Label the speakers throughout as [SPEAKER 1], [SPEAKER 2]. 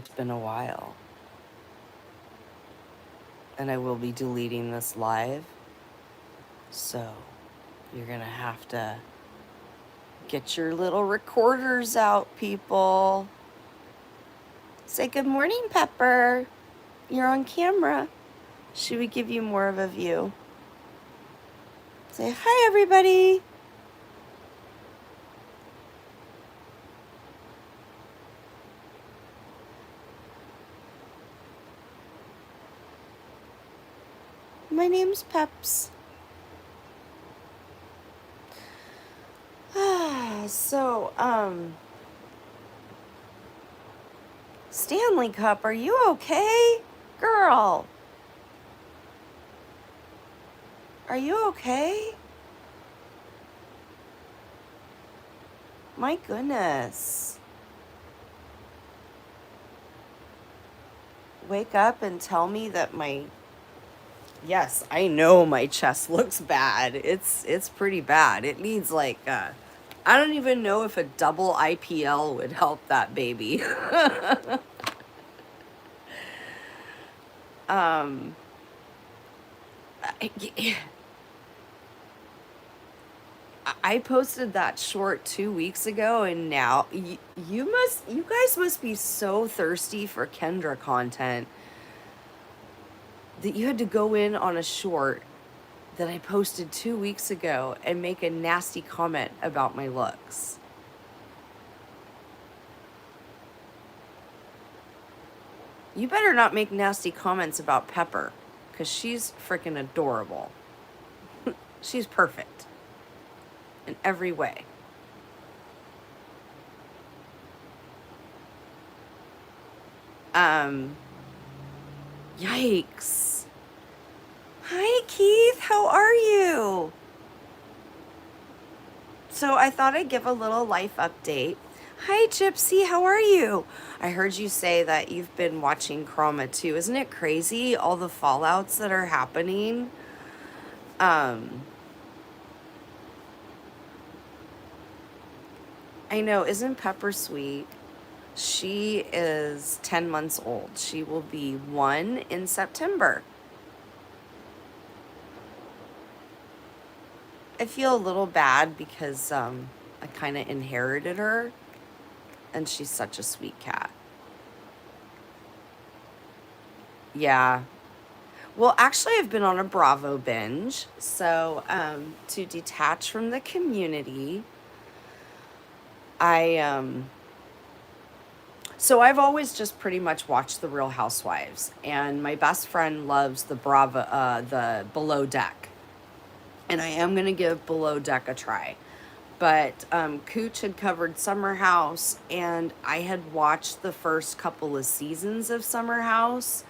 [SPEAKER 1] It's been a while. And I will be deleting this live. So you're going to have to get your little recorders out, people. Say good morning, Pepper. You're on camera. Should we give you more of a view? Say hi, everybody. My name's Peps. Stanley Cup, are you okay? Girl. Are you okay? My goodness. Wake up and tell me that yes, I know my chest looks bad. It's pretty bad. It needs I don't even know if a double IPL would help that baby. I posted that short 2 weeks ago, and now you guys must be so thirsty for Kendra content that you had to go in on a short that I posted 2 weeks ago and make a nasty comment about my looks. You better not make nasty comments about Pepper, because she's freaking adorable. She's perfect in every way. Yikes. Hi, Keith. How are you? So I thought I'd give a little life update. Hi, Gypsy. How are you? I heard you say that you've been watching Chroma too. Isn't it crazy, all the fallouts that are happening? I know. Isn't Pepper sweet? She is 10 months old. She will be 1 in September. I feel a little bad because I kind of inherited her, and she's such a sweet cat. Yeah. Well, actually, I've been on a Bravo binge. So to detach from the community, so I've always just pretty much watched The Real Housewives, and my best friend loves the Below Deck, and I am gonna give Below Deck a try. But Cooch had covered Summer House, and I had watched the first couple of seasons of Summer House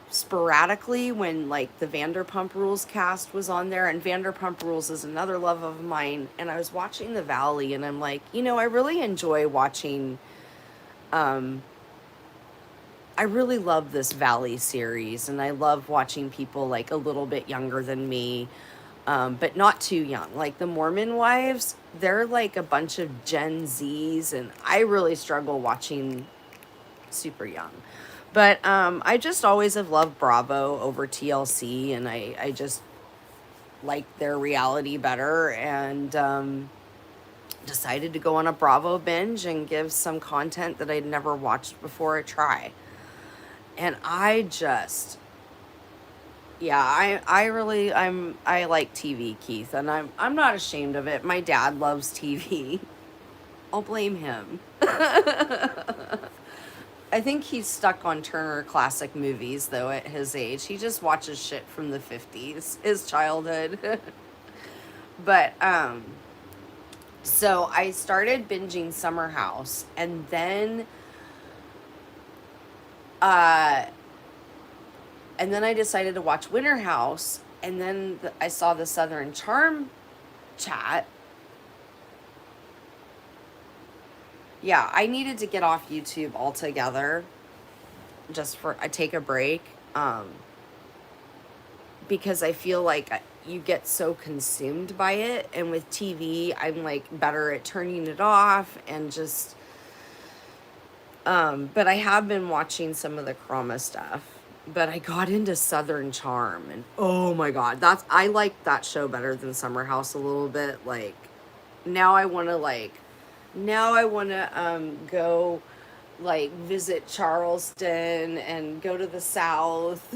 [SPEAKER 1] sporadically when like the Vanderpump Rules cast was on there, and Vanderpump Rules is another love of mine. And I was watching The Valley, and I'm like, I really enjoy watching. I really love this Valley series, and I love watching people like a little bit younger than me, but not too young. Like the Mormon Wives, they're like a bunch of Gen Zs, and I really struggle watching super young. But I just always have loved Bravo over TLC, and I just like their reality better, and decided to go on a Bravo binge and give some content that I'd never watched before a try. And I like TV, Keith, and I'm not ashamed of it. My dad loves TV. I'll blame him. I think he's stuck on Turner Classic Movies, though, at his age. He just watches shit from the 50s, his childhood. But, so I started binging Summer House, and then, I decided to watch Winter House, and then I saw the Southern Charm chat. Yeah, I needed to get off YouTube altogether, just I take a break, because I feel like you get so consumed by it, and with TV, I'm like better at turning it off and just But I have been watching some of the Krama stuff. But I got into Southern Charm, and oh my god, I like that show better than Summer House a little bit. Like, now I want to go like visit Charleston and go to the South.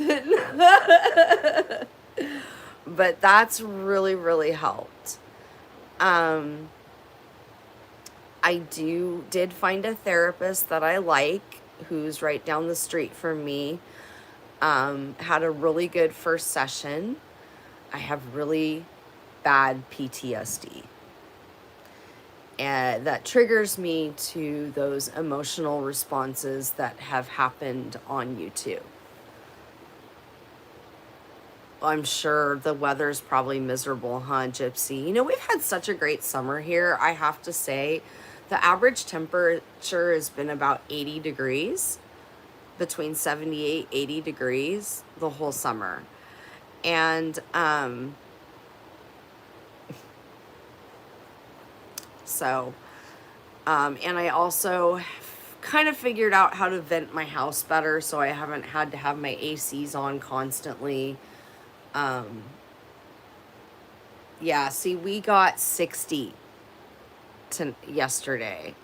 [SPEAKER 1] But that's really helped. Um, I did find a therapist that I like, who's right down the street from me. Had a really good first session. I have really bad PTSD. And that triggers me to those emotional responses that have happened on YouTube. I'm sure the weather's probably miserable, huh, Gypsy? You know, we've had such a great summer here, I have to say. The average temperature has been about 80 degrees, between 78, 80 degrees the whole summer. And and I also kind of figured out how to vent my house better, so I haven't had to have my ACs on constantly. Yeah, see, we got 60 yesterday.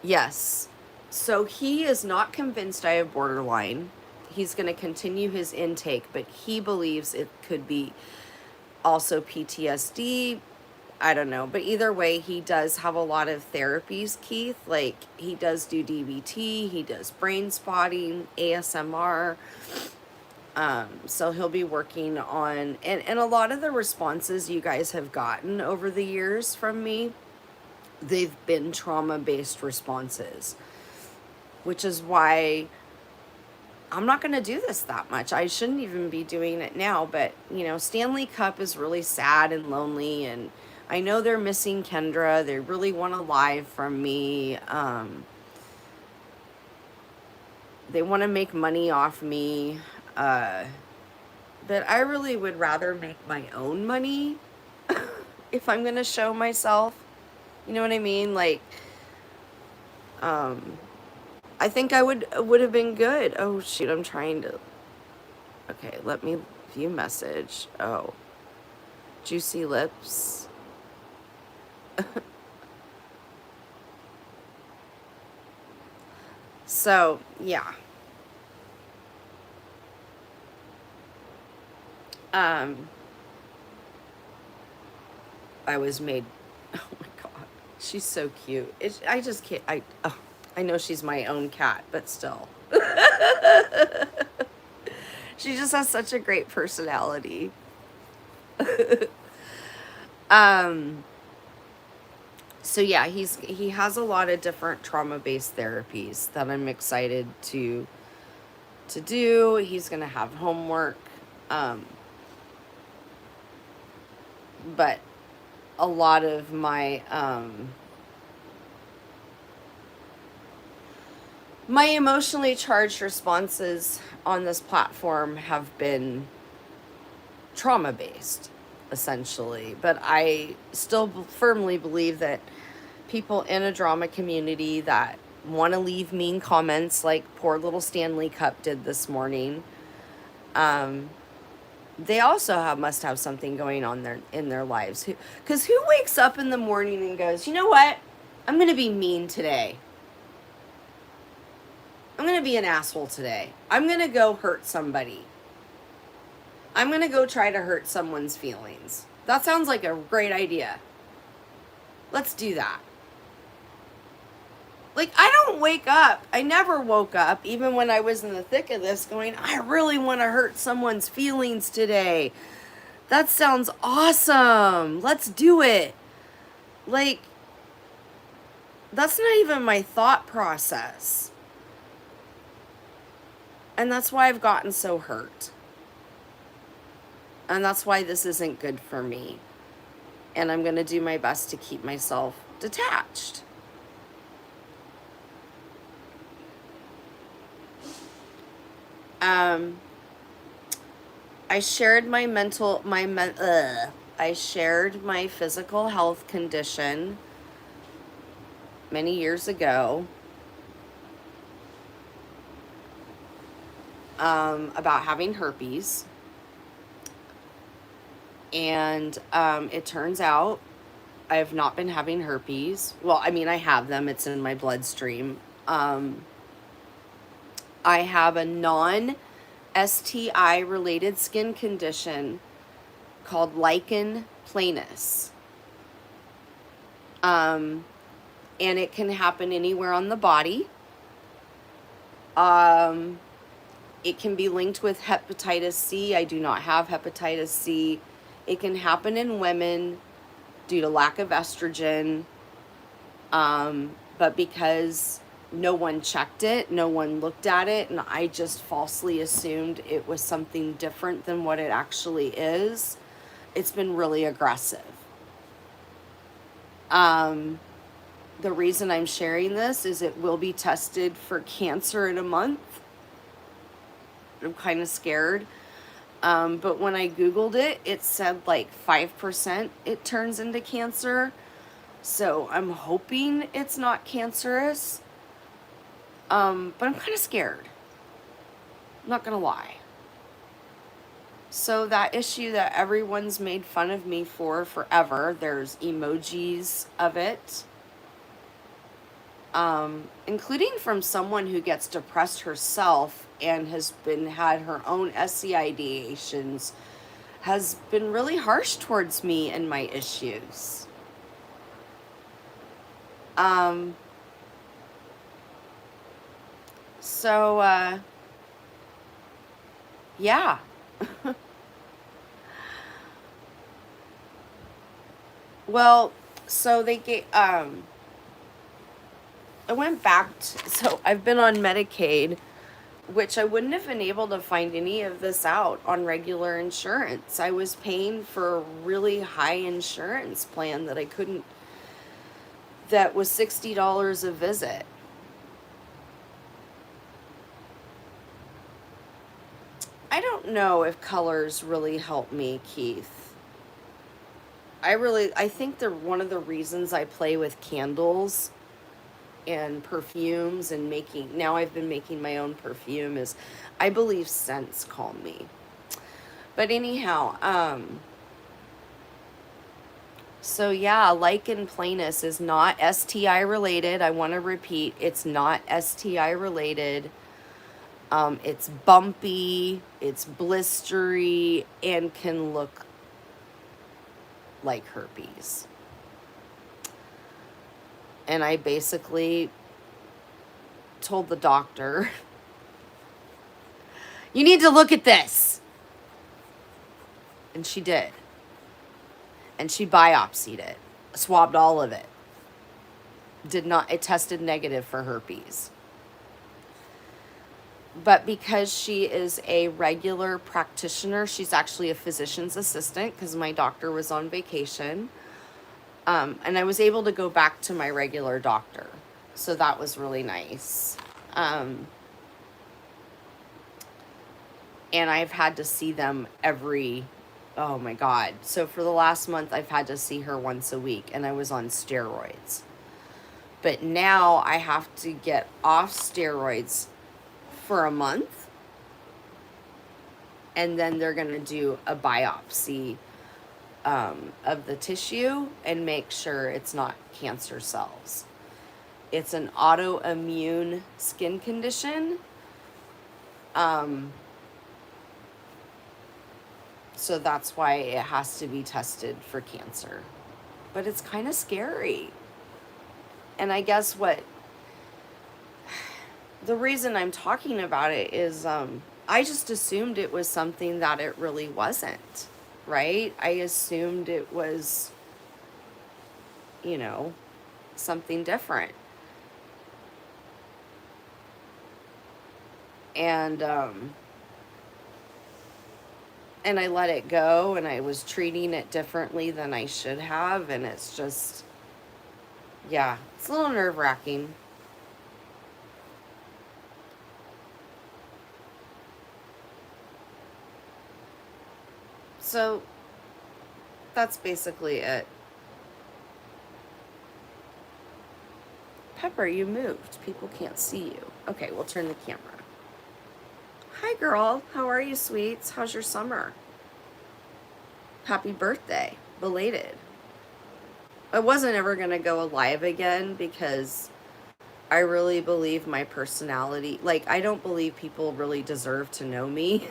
[SPEAKER 1] Yes. So he is not convinced I have borderline. He's going to continue his intake, but he believes it could be also PTSD. I don't know. But either way, he does have a lot of therapies, Keith. Like, he does do DBT, he does brain spotting, ASMR. So he'll be working on, and a lot of the responses you guys have gotten over the years from me, they've been trauma-based responses, which is why I'm not going to do this that much. I shouldn't even be doing it now, but, you know, Stanley Cup is really sad and lonely, and I know they're missing Kendra. They really want a live from me. They want to make money off me. But I really would rather make my own money if I'm going to show myself. You know what I mean? Like, I think I would have been good. Oh, shoot, I'm trying to... Okay, let me view message. Oh. Juicy lips. So, yeah. I was made... Oh my god. She's so cute. I just can't... I know she's my own cat, but still. She just has such a great personality. So yeah, he has a lot of different trauma-based therapies that I'm excited to do. He's gonna have homework. But a lot of my my emotionally charged responses on this platform have been trauma-based, essentially. But I still firmly believe that people in a drama community that want to leave mean comments like poor little Stanley Cup did this morning, they also must have something going on in their lives. Because who wakes up in the morning and goes, you know what? I'm going to be mean today. I'm going to be an asshole today. I'm going to go hurt somebody. I'm going to go try to hurt someone's feelings. That sounds like a great idea. Let's do that. Like, I don't wake up. I never woke up, even when I was in the thick of this, going, I really want to hurt someone's feelings today. That sounds awesome. Let's do it. Like, that's not even my thought process. And that's why I've gotten so hurt. And that's why this isn't good for me. And I'm going to do my best to keep myself detached. I shared I shared my physical health condition many years ago about having herpes. And it turns out I have not been having herpes. Well, I mean, I have them, it's in my bloodstream. I have a non STI related skin condition called lichen planus. And it can happen anywhere on the body. It can be linked with hepatitis C. I do not have hepatitis C. It can happen in women due to lack of estrogen. But because no one checked it, no one looked at it, and I just falsely assumed it was something different than what it actually is, it's been really aggressive. The reason I'm sharing this is it will be tested for cancer in a month. I'm kind of scared. But when I Googled it, it said like 5% it turns into cancer. So I'm hoping it's not cancerous. But I'm kind of scared. I'm not gonna lie. So that issue that everyone's made fun of me for forever, there's emojis of it. Including from someone who gets depressed herself and has had her own SCI ideations, has been really harsh towards me and my issues. So yeah. Well, so they get I went back so I've been on Medicaid, which I wouldn't have been able to find any of this out on regular insurance. I was paying for a really high insurance plan that that was $60 a visit. I don't know if colors really help me, Keith. I think they're one of the reasons I play with candles and perfumes and now I've been making my own perfume is I believe scents calm me. But anyhow, so yeah, lichen planus is not STI related. I want to repeat, it's not STI related. It's bumpy, it's blistery, and can look like herpes. And I basically told the doctor, you need to look at this. And she did. And she biopsied it, swabbed all of it. It tested negative for herpes. But because she is a regular practitioner, she's actually a physician's assistant because my doctor was on vacation. And I was able to go back to my regular doctor. So that was really nice. And I've had to see them oh my God. So for the last month, I've had to see her once a week, and I was on steroids. But now I have to get off steroids for a month, and then they're going to do a biopsy of the tissue and make sure it's not cancer cells. It's an autoimmune skin condition. So that's why it has to be tested for cancer. But it's kind of scary. And I guess the reason I'm talking about it is I just assumed it was something that it really wasn't, right? I assumed it was, something different. And I let it go, and I was treating it differently than I should have, and it's just, yeah, it's a little nerve-wracking. So that's basically it. Pepper, you moved. People can't see you. Okay, we'll turn the camera. Hi, girl. How are you, sweets? How's your summer? Happy birthday. Belated. I wasn't ever going to go live again because I really believe my personality, like, I don't believe people really deserve to know me.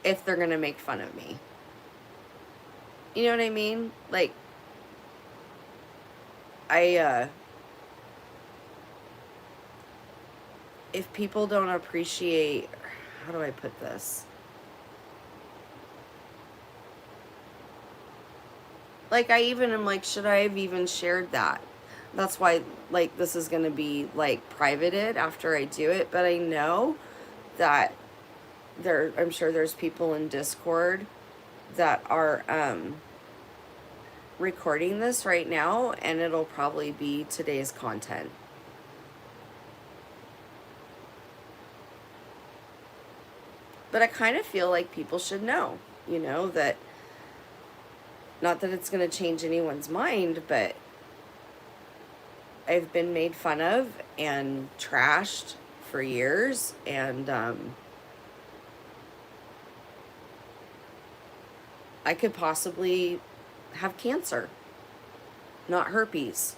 [SPEAKER 1] If they're going to make fun of me. You know what I mean? Like, if people don't appreciate, how do I put this? Like, I even am like, should I have even shared that? That's why, like, this is going to be, like, privated after I do it. But I know that I'm sure there's people in Discord that are recording this right now, and it'll probably be today's content. But I kind of feel like people should know, you know, that, not that it's going to change anyone's mind, but I've been made fun of and trashed for years, and I could possibly have cancer, not herpes.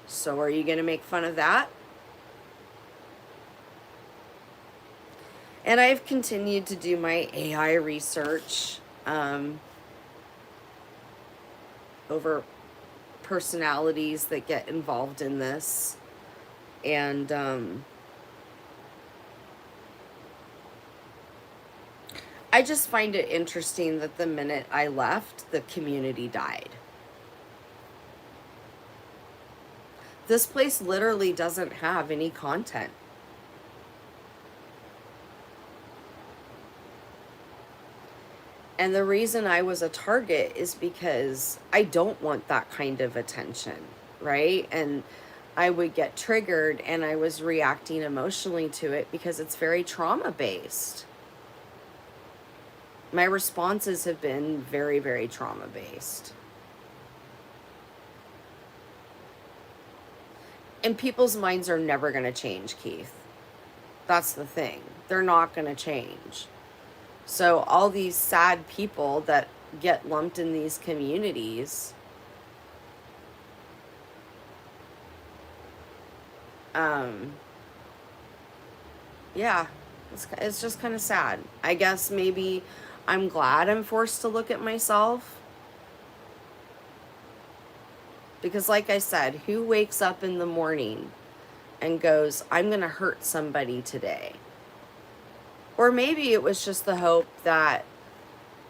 [SPEAKER 1] So are you going to make fun of that? And I've continued to do my AI research over personalities that get involved in this. And I just find it interesting that the minute I left, the community died. This place literally doesn't have any content. And the reason I was a target is because I don't want that kind of attention, right? And I would get triggered, and I was reacting emotionally to it because it's very trauma-based. My responses have been very, very trauma-based. And people's minds are never going to change, Keith. That's the thing. They're not going to change. So all these sad people that get lumped in these communities, yeah, it's just kind of sad. I guess maybe I'm glad I'm forced to look at myself. Because like I said, who wakes up in the morning and goes, I'm going to hurt somebody today? Or maybe it was just the hope that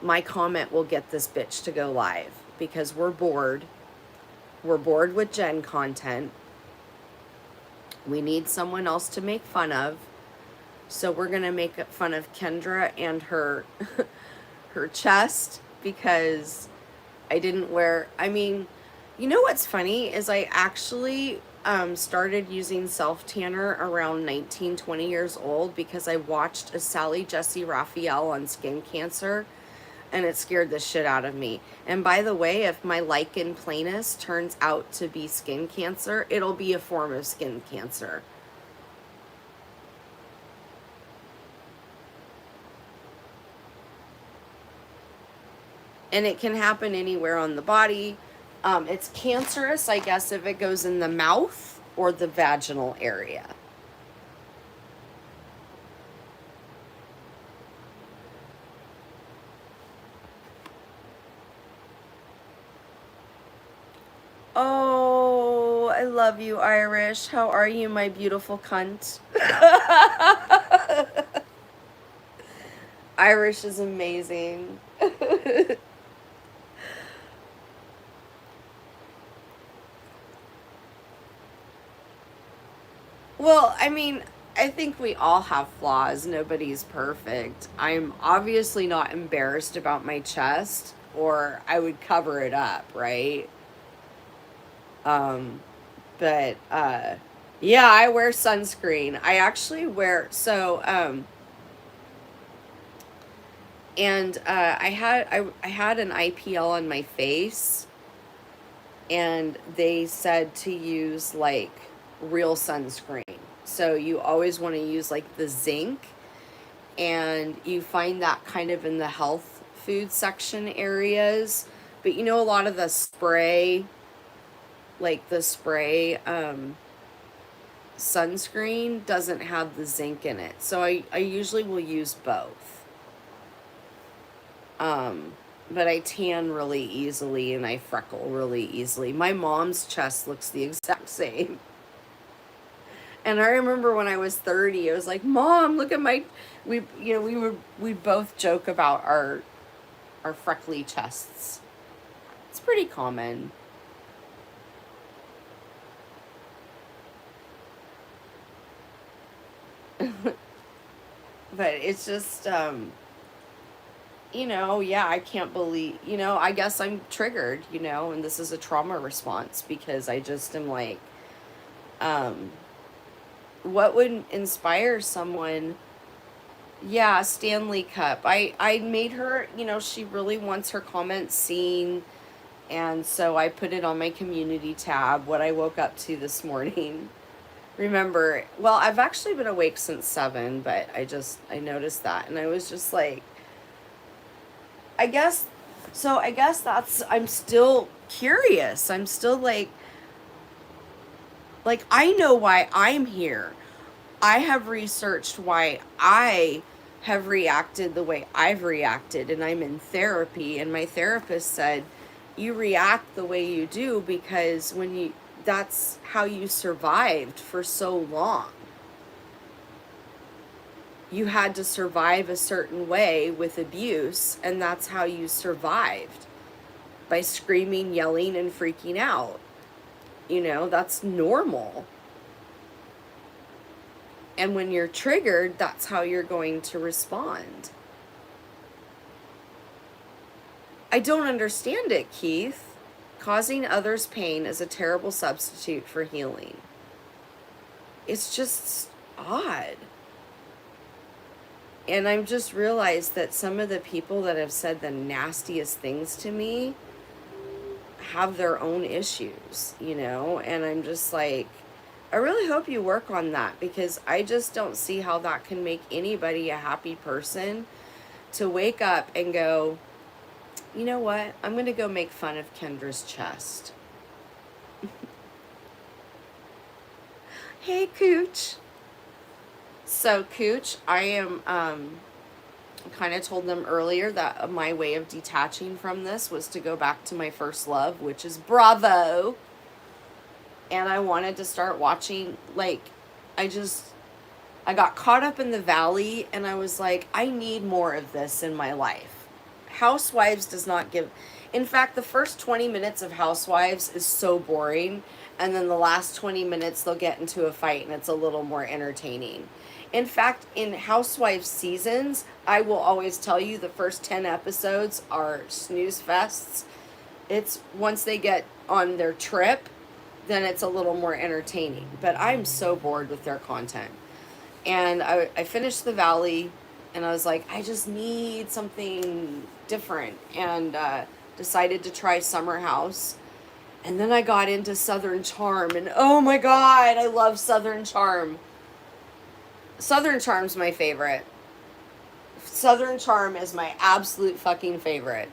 [SPEAKER 1] my comment will get this bitch to go live because we're bored. We're bored with Jen content. We need someone else to make fun of. So we're going to make fun of Kendra and her her chest because I didn't wear, I mean, you know what's funny is I actually started using self-tanner around 19, 20 years old because I watched a Sally Jessy Raphael on skin cancer, and it scared the shit out of me. And by the way, if my lichen planus turns out to be skin cancer, it'll be a form of skin cancer. And it can happen anywhere on the body. It's cancerous, I guess, if it goes in the mouth or the vaginal area. Oh, I love you, Irish. How are you, my beautiful cunt? Irish is amazing. Well, I mean, I think we all have flaws. Nobody's perfect. I'm obviously not embarrassed about my chest, or I would cover it up, right? But yeah, I wear sunscreen. I actually wear, so And I had an IPL on my face, and they said to use like real sunscreen. So you always want to use like the zinc, and you find that kind of in the health food section areas. But you know, a lot of the spray, like the spray sunscreen doesn't have the zinc in it. So I usually will use both. Um, but I tan really easily and I freckle really easily. My mom's chest looks the exact same. And I remember when I was 30, I was like, "Mom, look at my," we both joke about our freckly chests. It's pretty common. But it's just yeah, I can't believe, I guess I'm triggered, and this is a trauma response because I just am like, um, what would inspire someone? Yeah, Stanley Cup. I made her, she really wants her comments seen, and so I put it on my community tab, what I woke up to this morning. Remember, well, I've actually been awake since 7, but I noticed that, and I was just like, I guess, so I guess that's, I'm still curious. I'm still like, I know why I'm here. I have researched why I have reacted the way I've reacted, and I'm in therapy, and my therapist said, you react the way you do because that's how you survived for so long. You had to survive a certain way with abuse, and that's how you survived, by screaming, yelling, and freaking out. That's normal. And when you're triggered, that's how you're going to respond. I don't understand it, Keith. Causing others pain is a terrible substitute for healing. It's just odd. And I've just realized that some of the people that have said the nastiest things to me have their own issues, and I'm just like, I really hope you work on that, because I just don't see how that can make anybody a happy person to wake up and go, you know what, I'm going to go make fun of Kendra's chest. Hey, Cooch. So, Cooch, I am, kind of told them earlier that my way of detaching from this was to go back to my first love, which is Bravo. And I wanted to start watching, like, I got caught up in the valley, and I was like, I need more of this in my life. Housewives does not give, in fact, the first 20 minutes of Housewives is so boring, and then the last 20 minutes they'll get into a fight and it's a little more entertaining. In fact, in Housewives seasons, I will always tell you the first 10 episodes are snooze fests. It's once they get on their trip, then it's a little more entertaining. But I'm so bored with their content. And I finished The Valley, and I was like, I just need something different, and decided to try Summer House. And then I got into Southern Charm, and oh my God, I love Southern Charm. Southern Charm's my favorite. Southern Charm is my absolute fucking favorite.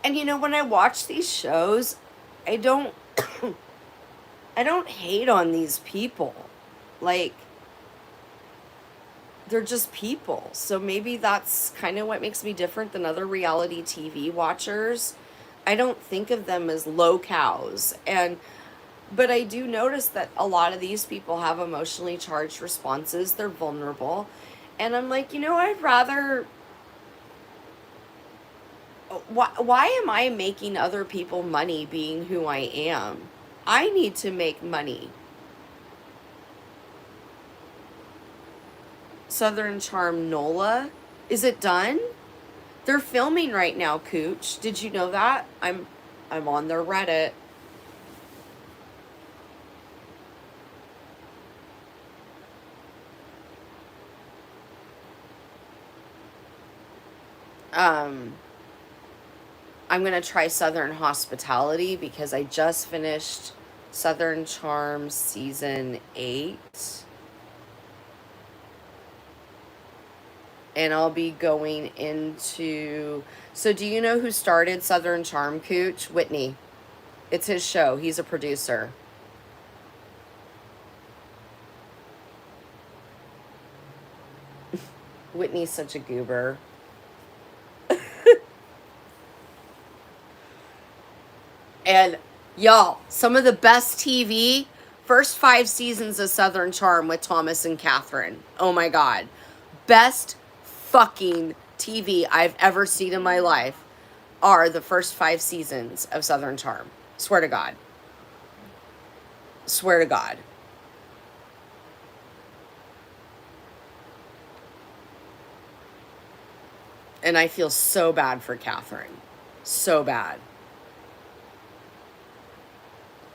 [SPEAKER 1] And when I watch these shows, I don't I don't hate on these people. Like, they're just people. So maybe that's kind of what makes me different than other reality TV watchers. I don't think of them as low cows. But I do notice that a lot of these people have emotionally charged responses. They're vulnerable. And I'm like, I'd rather, why am I making other people money being who I am? I need to make money. Southern Charm Nola. Is it done? They're filming right now, Cooch. Did you know that? I'm on their Reddit. Um, I'm going to try Southern Hospitality because I just finished Southern Charm season 8. And I'll be going into... So do you know who started Southern Charm, Cooch? Whitney. It's his show. He's a producer. Whitney's such a goober. And y'all, some of the best TV, first 5 seasons of Southern Charm with Thomas and Catherine. Oh my God. Best fucking TV I've ever seen in my life are the first 5 seasons of Southern Charm. Swear to God. Swear to God. And I feel so bad for Catherine. So bad.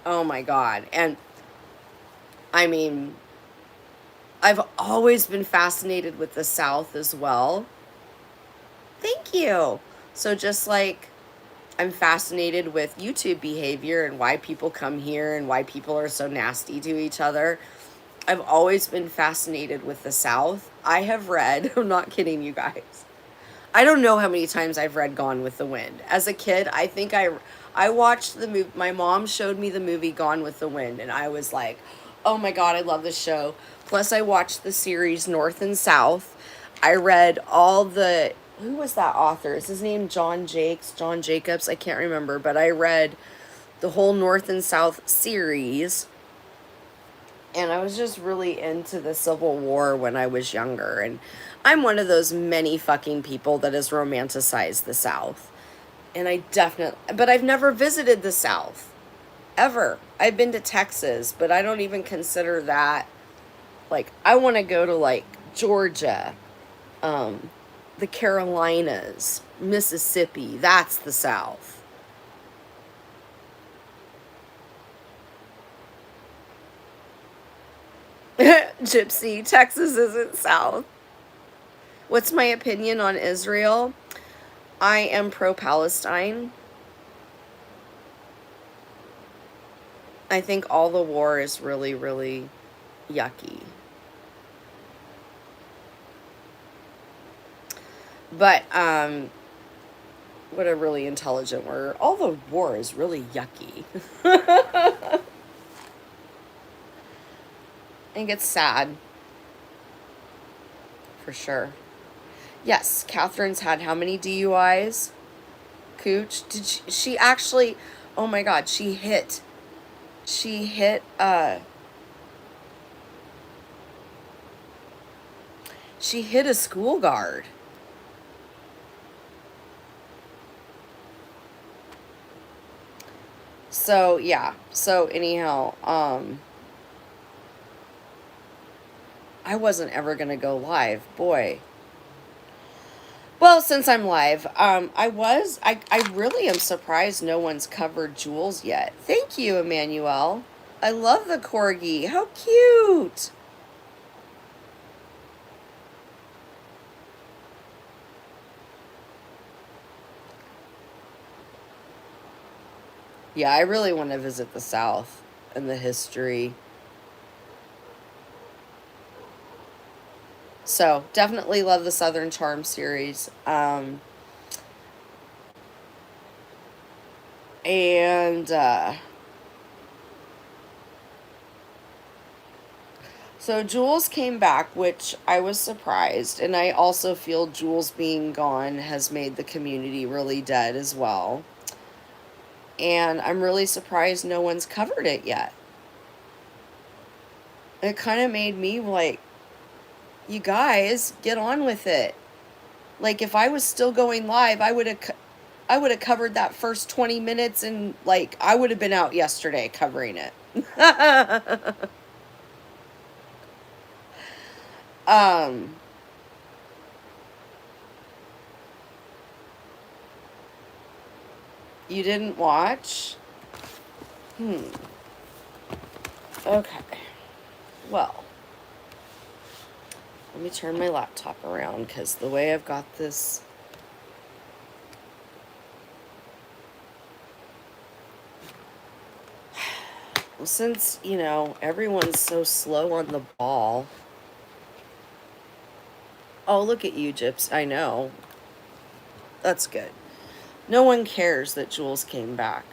[SPEAKER 1] Oh my God. And I mean, I've always been fascinated with the South as well. Thank you. So just like I'm fascinated with YouTube behavior and why people come here and why people are so nasty to each other, I've always been fascinated with the South. I have read, I'm not kidding you guys. I don't know how many times I've read Gone with the Wind. As a kid, I think I watched the movie. My mom showed me the movie Gone with the Wind, and I was like, oh my God, I love this show. Plus, I watched the series North and South. I read all the... Who was that author? Is his name John Jacobs? I can't remember, but I read the whole North and South series. And I was just really into the Civil War when I was younger. And I'm one of those many fucking people that has romanticized the South. And but I've never visited the South. Ever. I've been to Texas, but I don't even consider that, like, I want to go to, like, Georgia, the Carolinas, Mississippi. That's the South. Gypsy, Texas isn't South. What's my opinion on Israel? I am pro-Palestine. I think all the war is really, really yucky. But, what a really intelligent word. All the war is really yucky. I think it's sad. For sure. Yes, Catherine's had how many DUIs? Cooch? Did she actually... Oh my God, she hit a school guard. So, yeah. So, anyhow, I wasn't ever going to go live. Boy. Well, since I'm live, I really am surprised no one's covered Jules yet. Thank you, Emmanuel. I love the corgi. How cute. Yeah, I really want to visit the South and the history. So, definitely love the Southern Charm series. So Jules came back, which I was surprised. And I also feel Jules being gone has made the community really dead as well. And I'm really surprised no one's covered it yet. It kind of made me like, you guys, get on with it. Like, if I was still going live, I would have covered that first 20 minutes, and like I would have been out yesterday covering it. You didn't watch? Okay. Well, let me turn my laptop around because the way I've got this Since, everyone's so slow on the ball. Oh, look at you, Gyps. I know. That's good. No one cares that Jules came back.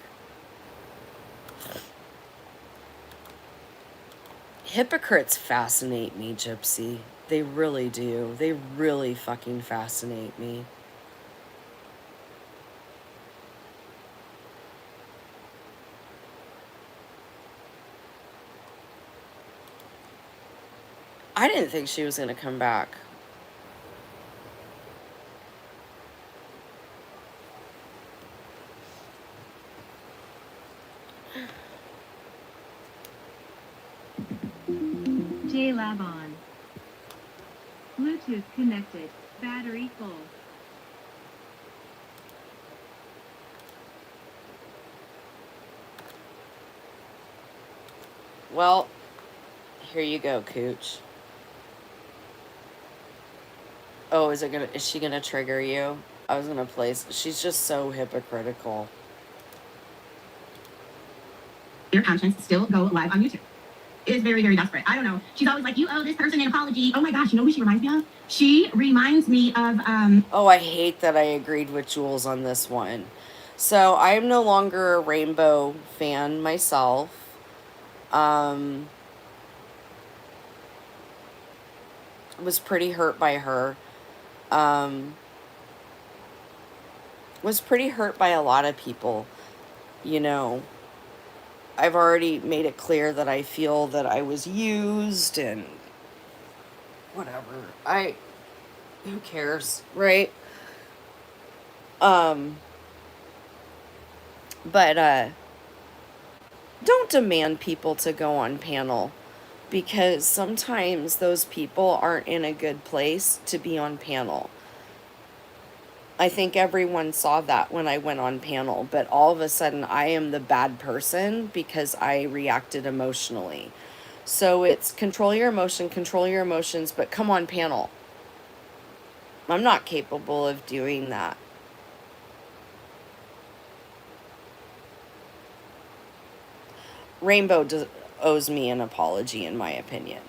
[SPEAKER 1] Hypocrites fascinate me, Gypsy. They really do. They really fucking fascinate me. I didn't think she was going to come back.
[SPEAKER 2] JLab on. Bluetooth connected. Battery full.
[SPEAKER 1] Well, here you go, Cooch. Oh, is she gonna trigger you? I was gonna place. She's just so hypocritical.
[SPEAKER 3] Their conscience still go live on YouTube. It is very, very desperate. I don't know. She's always like, you owe this person an apology. Oh my gosh, you know who she reminds me of? She reminds me of
[SPEAKER 1] Oh, I hate that I agreed with Jules on this one. So I am no longer a Rainbow fan myself. Was pretty hurt by her. Was pretty hurt by a lot of people. I've already made it clear that I feel that I was used and whatever. Who cares, right? But don't demand people to go on panel, because sometimes those people aren't in a good place to be on panel. I think everyone saw that when I went on panel, but all of a sudden I am the bad person because I reacted emotionally. So it's control your emotions, but come on panel. I'm not capable of doing that. Rainbow owes me an apology, in my opinion.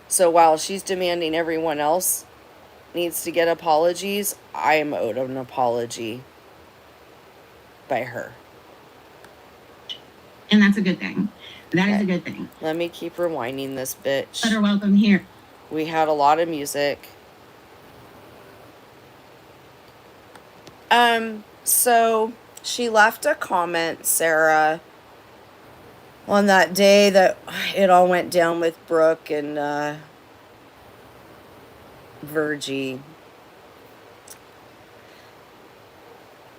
[SPEAKER 1] So while she's demanding everyone else needs to get apologies, I am owed an apology by her.
[SPEAKER 3] And that's a good thing. That is a good thing.
[SPEAKER 1] Let me keep rewinding this bitch.
[SPEAKER 3] Let her welcome here.
[SPEAKER 1] We had a lot of music. So she left a comment, Sarah, on that day that it all went down with Brooke and Virgie.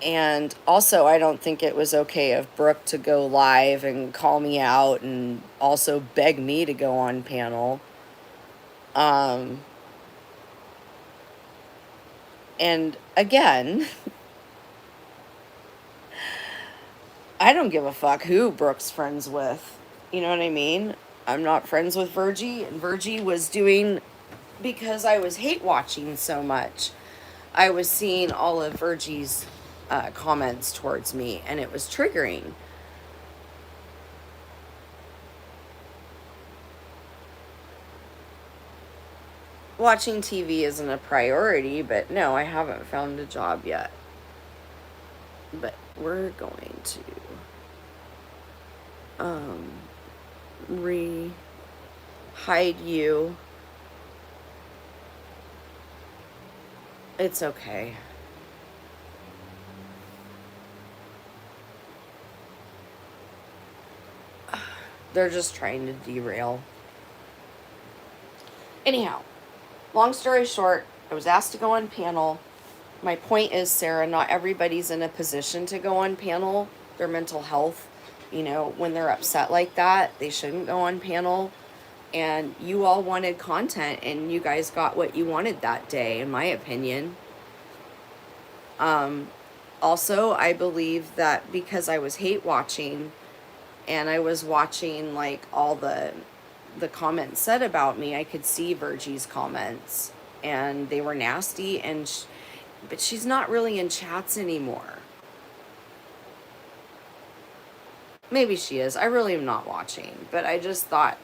[SPEAKER 1] And also, I don't think it was okay of Brooke to go live and call me out and also beg me to go on panel. And again, I don't give a fuck who Brooke's friends with. You know what I mean? I'm not friends with Virgie, and Virgie was doing, because I was hate watching so much, I was seeing all of Virgie's comments towards me, and it was triggering. Watching TV isn't a priority, but no, I haven't found a job yet. But we're going to hide you. It's okay. They're just trying to derail. Anyhow, long story short, I was asked to go on panel. My point is, Sarah, not everybody's in a position to go on panel. Their mental health, when they're upset like that, they shouldn't go on panel. And you all wanted content, and you guys got what you wanted that day, in my opinion. Also, I believe that because I was hate watching, and I was watching like all the comments said about me, I could see Virgie's comments, and they were nasty. But she's not really in chats anymore. Maybe she is. I really am not watching, but I just thought,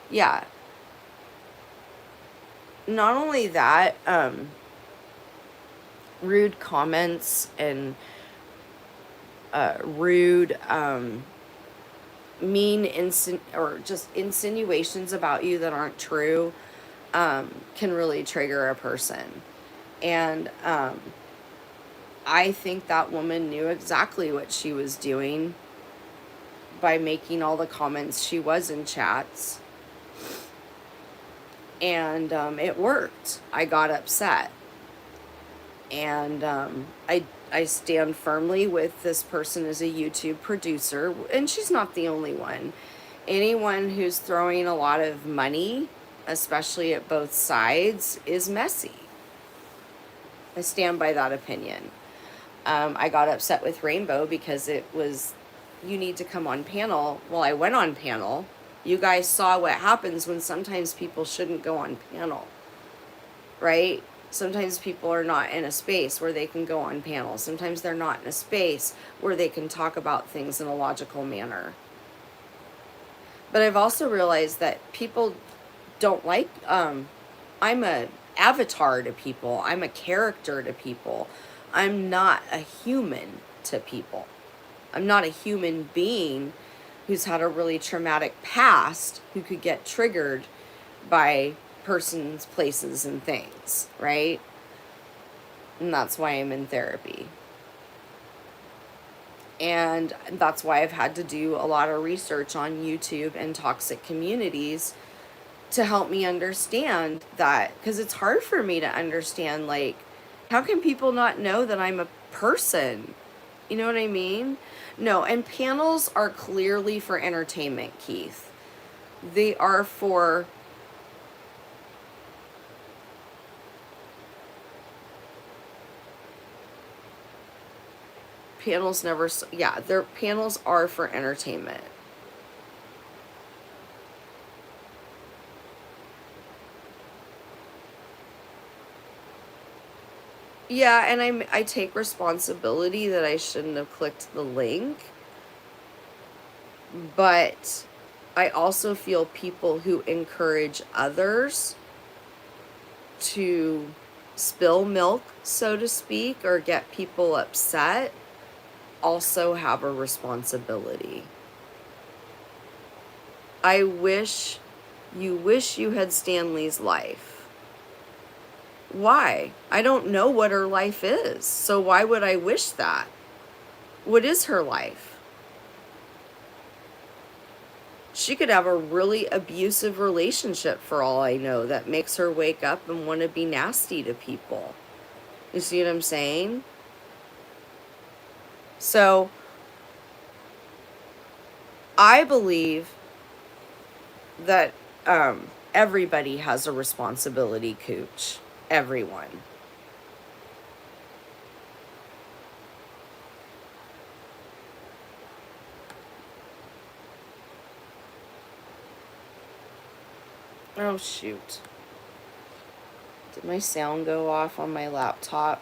[SPEAKER 1] yeah. Not only that, rude comments and rude, mean or just insinuations about you that aren't true can really trigger a person. And I think that woman knew exactly what she was doing by making all the comments she was in chats. And it worked. I got upset. And I stand firmly with this person as a YouTube producer, and she's not the only one. Anyone who's throwing a lot of money, especially at both sides, is messy. I stand by that opinion. I got upset with Rainbow because it was, you need to come on panel. Well, I went on panel. You guys saw what happens when sometimes people shouldn't go on panel, right? Sometimes people are not in a space where they can go on panel. Sometimes they're not in a space where they can talk about things in a logical manner. But I've also realized that people don't like, I'm a avatar to people. I'm a character to people. I'm not a human to people. I'm not a human being who's had a really traumatic past who could get triggered by persons, places, and things, right? And that's why I'm in therapy. And that's why I've had to do a lot of research on YouTube and toxic communities to help me understand that, because it's hard for me to understand, like, how can people not know that I'm a person? You know what I mean? No, and panels are clearly for entertainment, Keith. They are for panels never, yeah, their panels are for entertainment. Yeah, and I take responsibility that I shouldn't have clicked the link. But I also feel people who encourage others to spill milk, so to speak, or get people upset also have a responsibility. I wish you had Stanley's life. Why? I don't know what her life is. So why would I wish that? What is her life? She could have a really abusive relationship for all I know that makes her wake up and want to be nasty to people. You see what I'm saying? So I believe that everybody has a responsibility, Cooch. Everyone. Oh, shoot. Did my sound go off on my laptop?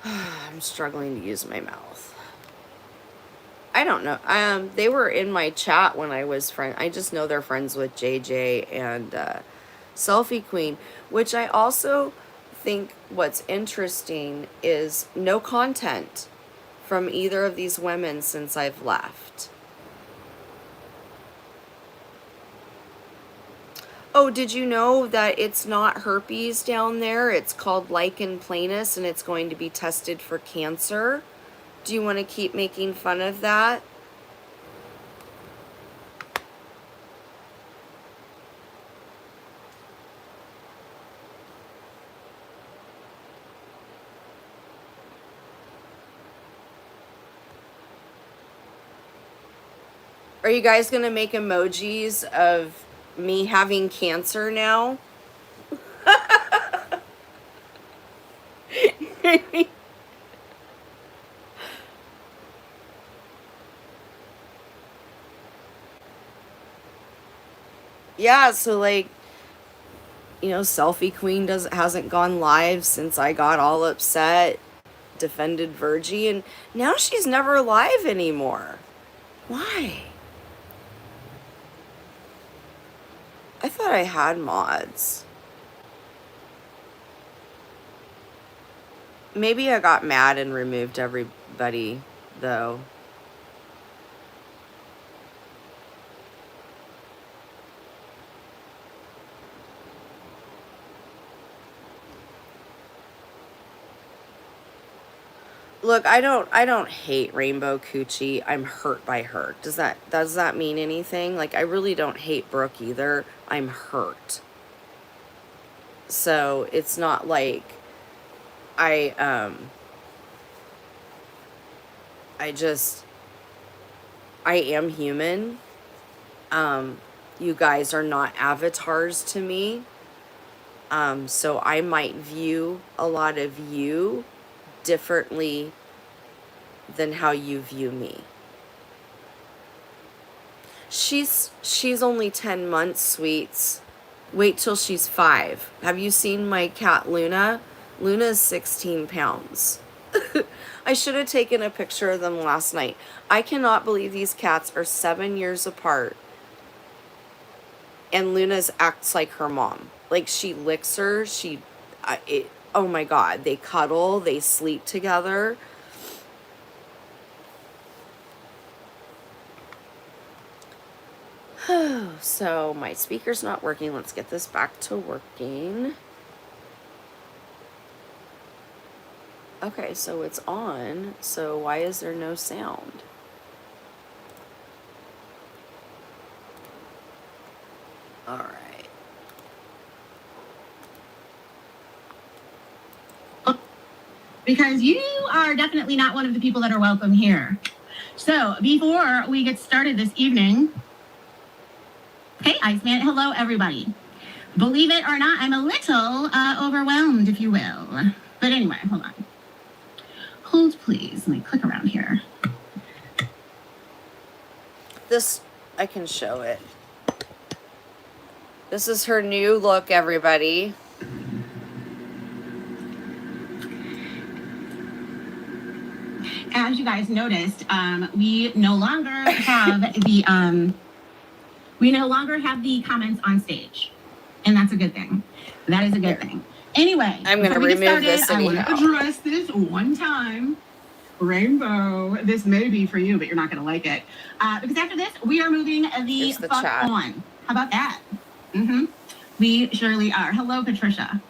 [SPEAKER 1] I'm struggling to use my mouth. I don't know. They were in my chat when I was I just know they're friends with JJ and Selfie Queen, which I also think what's interesting is no content from either of these women since I've left. Oh, did you know that it's not herpes down there? It's called lichen planus, and it's going to be tested for cancer. Do you want to keep making fun of that? Are you guys going to make emojis of me having cancer now? Yeah, so like, you know, Selfie Queen hasn't gone live since I got all upset. defended Virgie, and now she's never alive anymore. Why? I thought I had mods. Maybe I got mad and removed everybody, though. Look, I don't hate Rainbow Coochie. I'm hurt by her. Does that mean anything? Like, I really don't hate Brooke either. I'm hurt. So it's not like I am human. You guys are not avatars to me. So I might view a lot of you differently than how you view me. She's only 10 months, sweets. Wait till she's 5. Have you seen my cat Luna? Luna's 16 pounds. I should have taken a picture of them last night. I cannot believe these cats are 7 years apart. And Luna's acts like her mom. Like, she licks her. Oh my God. They cuddle. They sleep together. So my speaker's not working. Let's get this back to working. Okay, so it's on. So why is there no sound? All right.
[SPEAKER 3] Because you are definitely not one of the people that are welcome here. So before we get started this evening, hey, Iceman, hello, everybody. Believe it or not, I'm a little overwhelmed, if you will. But anyway, hold on. Hold, please. Let me click around here.
[SPEAKER 1] This, I can show it. This is her new look, everybody.
[SPEAKER 3] As you guys noticed, we no longer have the comments on stage, and that's a good thing. That is a good thing. Anyway,
[SPEAKER 1] I'm going to remove this
[SPEAKER 3] I
[SPEAKER 1] anyhow.
[SPEAKER 3] want to address this one time. Rainbow, this may be for you, but you're not going to like it. Because after this, we are moving the fuck
[SPEAKER 1] chat.
[SPEAKER 3] on. How about that? Mm-hmm. We surely are. Hello, Patricia.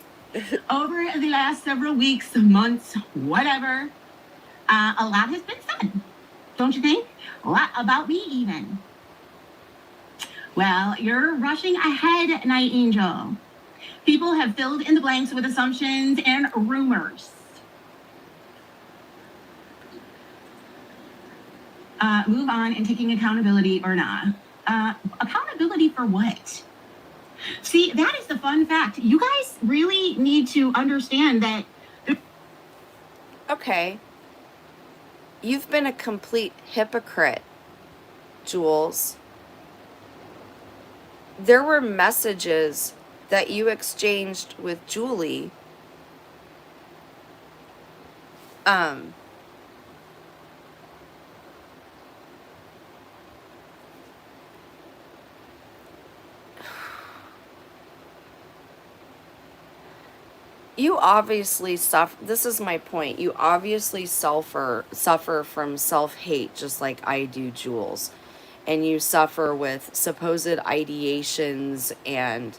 [SPEAKER 3] Over the last several weeks, months, whatever, a lot has been said. Don't you think? A lot about me, even. Well, you're rushing ahead, Night Angel. People have filled in the blanks with assumptions and rumors. Move on and taking accountability or not. Accountability for what? See, that is the fun fact. You guys really need to understand that.
[SPEAKER 1] Okay. You've been a complete hypocrite, Jules. There were messages that you exchanged with Julie. You obviously suffer. This is my point. You obviously suffer from self-hate, just like I do, Jules. And you suffer with supposed ideations and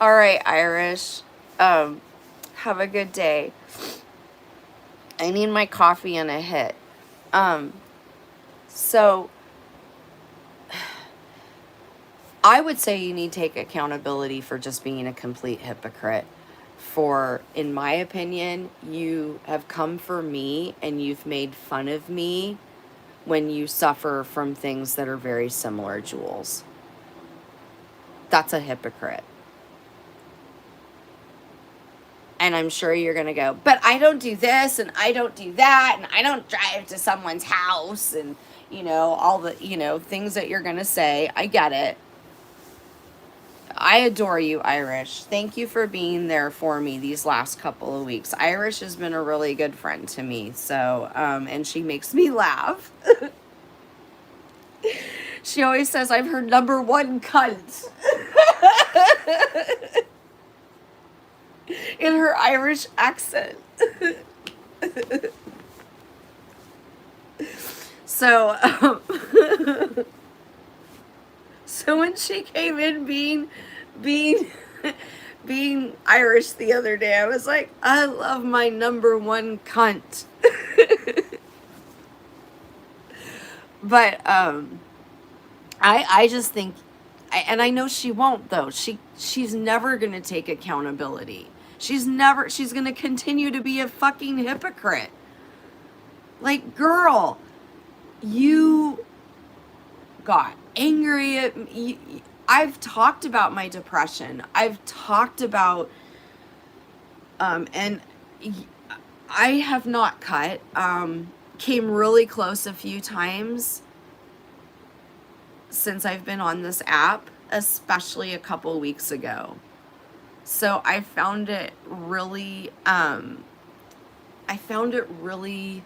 [SPEAKER 1] all right, Irish. Have a good day. I need my coffee and a hit. So I would say you need to take accountability for just being a complete hypocrite. For, in my opinion, you have come for me and you've made fun of me when you suffer from things that are very similar, Jules. That's a hypocrite. And I'm sure you're going to go, but I don't do this and I don't do that and I don't drive to someone's house and, you know, all the, you know, things that you're going to say. I get it. I adore you, Irish. Thank you for being there for me these last couple of weeks. Irish has been a really good friend to me. So, and she makes me laugh. She always says I'm her number one cunt. In her Irish accent. So, so when she came in being Irish the other day, I was like, I love my number one cunt. But I just think, and I know she won't though. She's never gonna take accountability. She's gonna continue to be a fucking hypocrite. Like, girl, you got angry at me. I've talked about my depression. I've talked about, and I have not cut. Came really close a few times since I've been on this app, especially a couple weeks ago. So I found it really, I found it really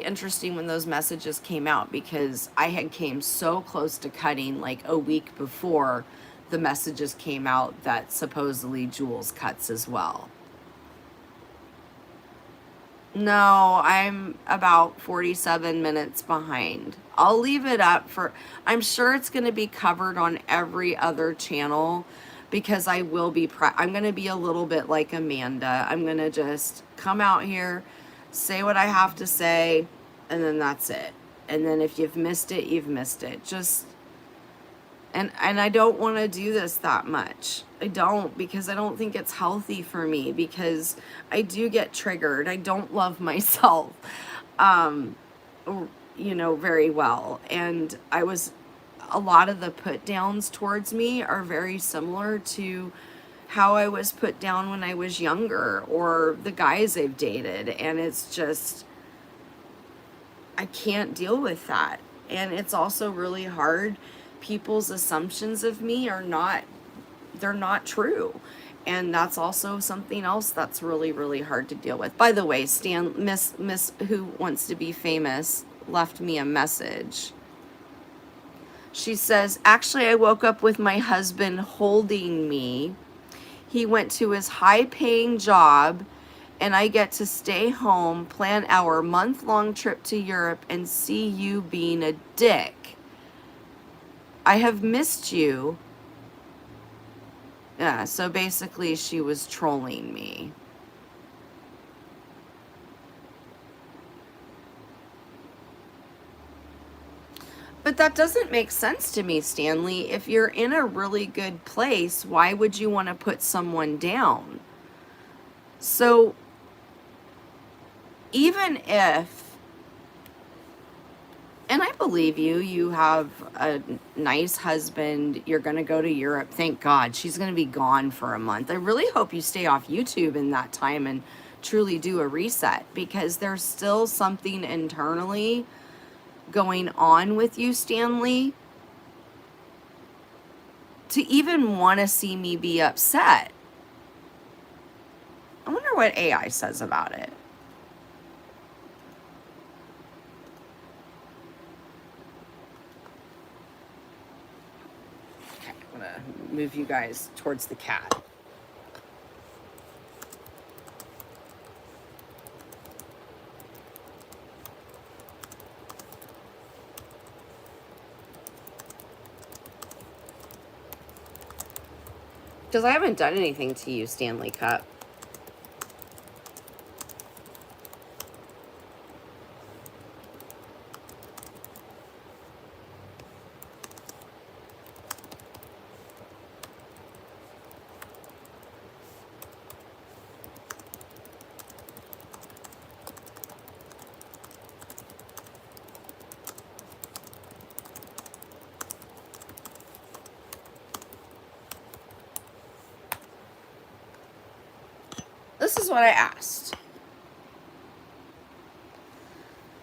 [SPEAKER 1] interesting when those messages came out, because I had came so close to cutting like a week before the messages came out that supposedly Jules cuts as well. No, I'm about 47 minutes behind. I'll leave it up for, I'm sure it's going to be covered on every other channel, because I will be, I'm going to be a little bit like Amanda. I'm going to just come out here, say what I have to say, and then that's it. And then if you've missed it, you've missed it. Just, and I don't want to do this that much. I don't, because I don't think it's healthy for me, because I do get triggered. I don't love myself, you know, very well. And a lot of the put downs towards me are very similar to how I was put down when I was younger, or the guys I've dated. And it's just, I can't deal with that. And it's also really hard. People's assumptions of me they're not true. And that's also something else that's really, really hard to deal with. By the way, Miss Who Wants to Be Famous left me a message. She says, actually, I woke up with my husband holding me. He went to his high-paying job, and I get to stay home, plan our month-long trip to Europe, and see you being a dick. I have missed you. Yeah, so basically she was trolling me. But that doesn't make sense to me, Stanley. If you're in a really good place, why would you want to put someone down? So even if, and I believe you have a nice husband, you're going to go to Europe. Thank God. She's going to be gone for a month. I really hope you stay off YouTube in that time and truly do a reset, because there's still something internally going on with you, Stanley, to even want to see me be upset. I wonder what AI says about it. Okay, I'm gonna move you guys towards the cat. Because I haven't done anything to you, Stanley Cup. This is what I asked.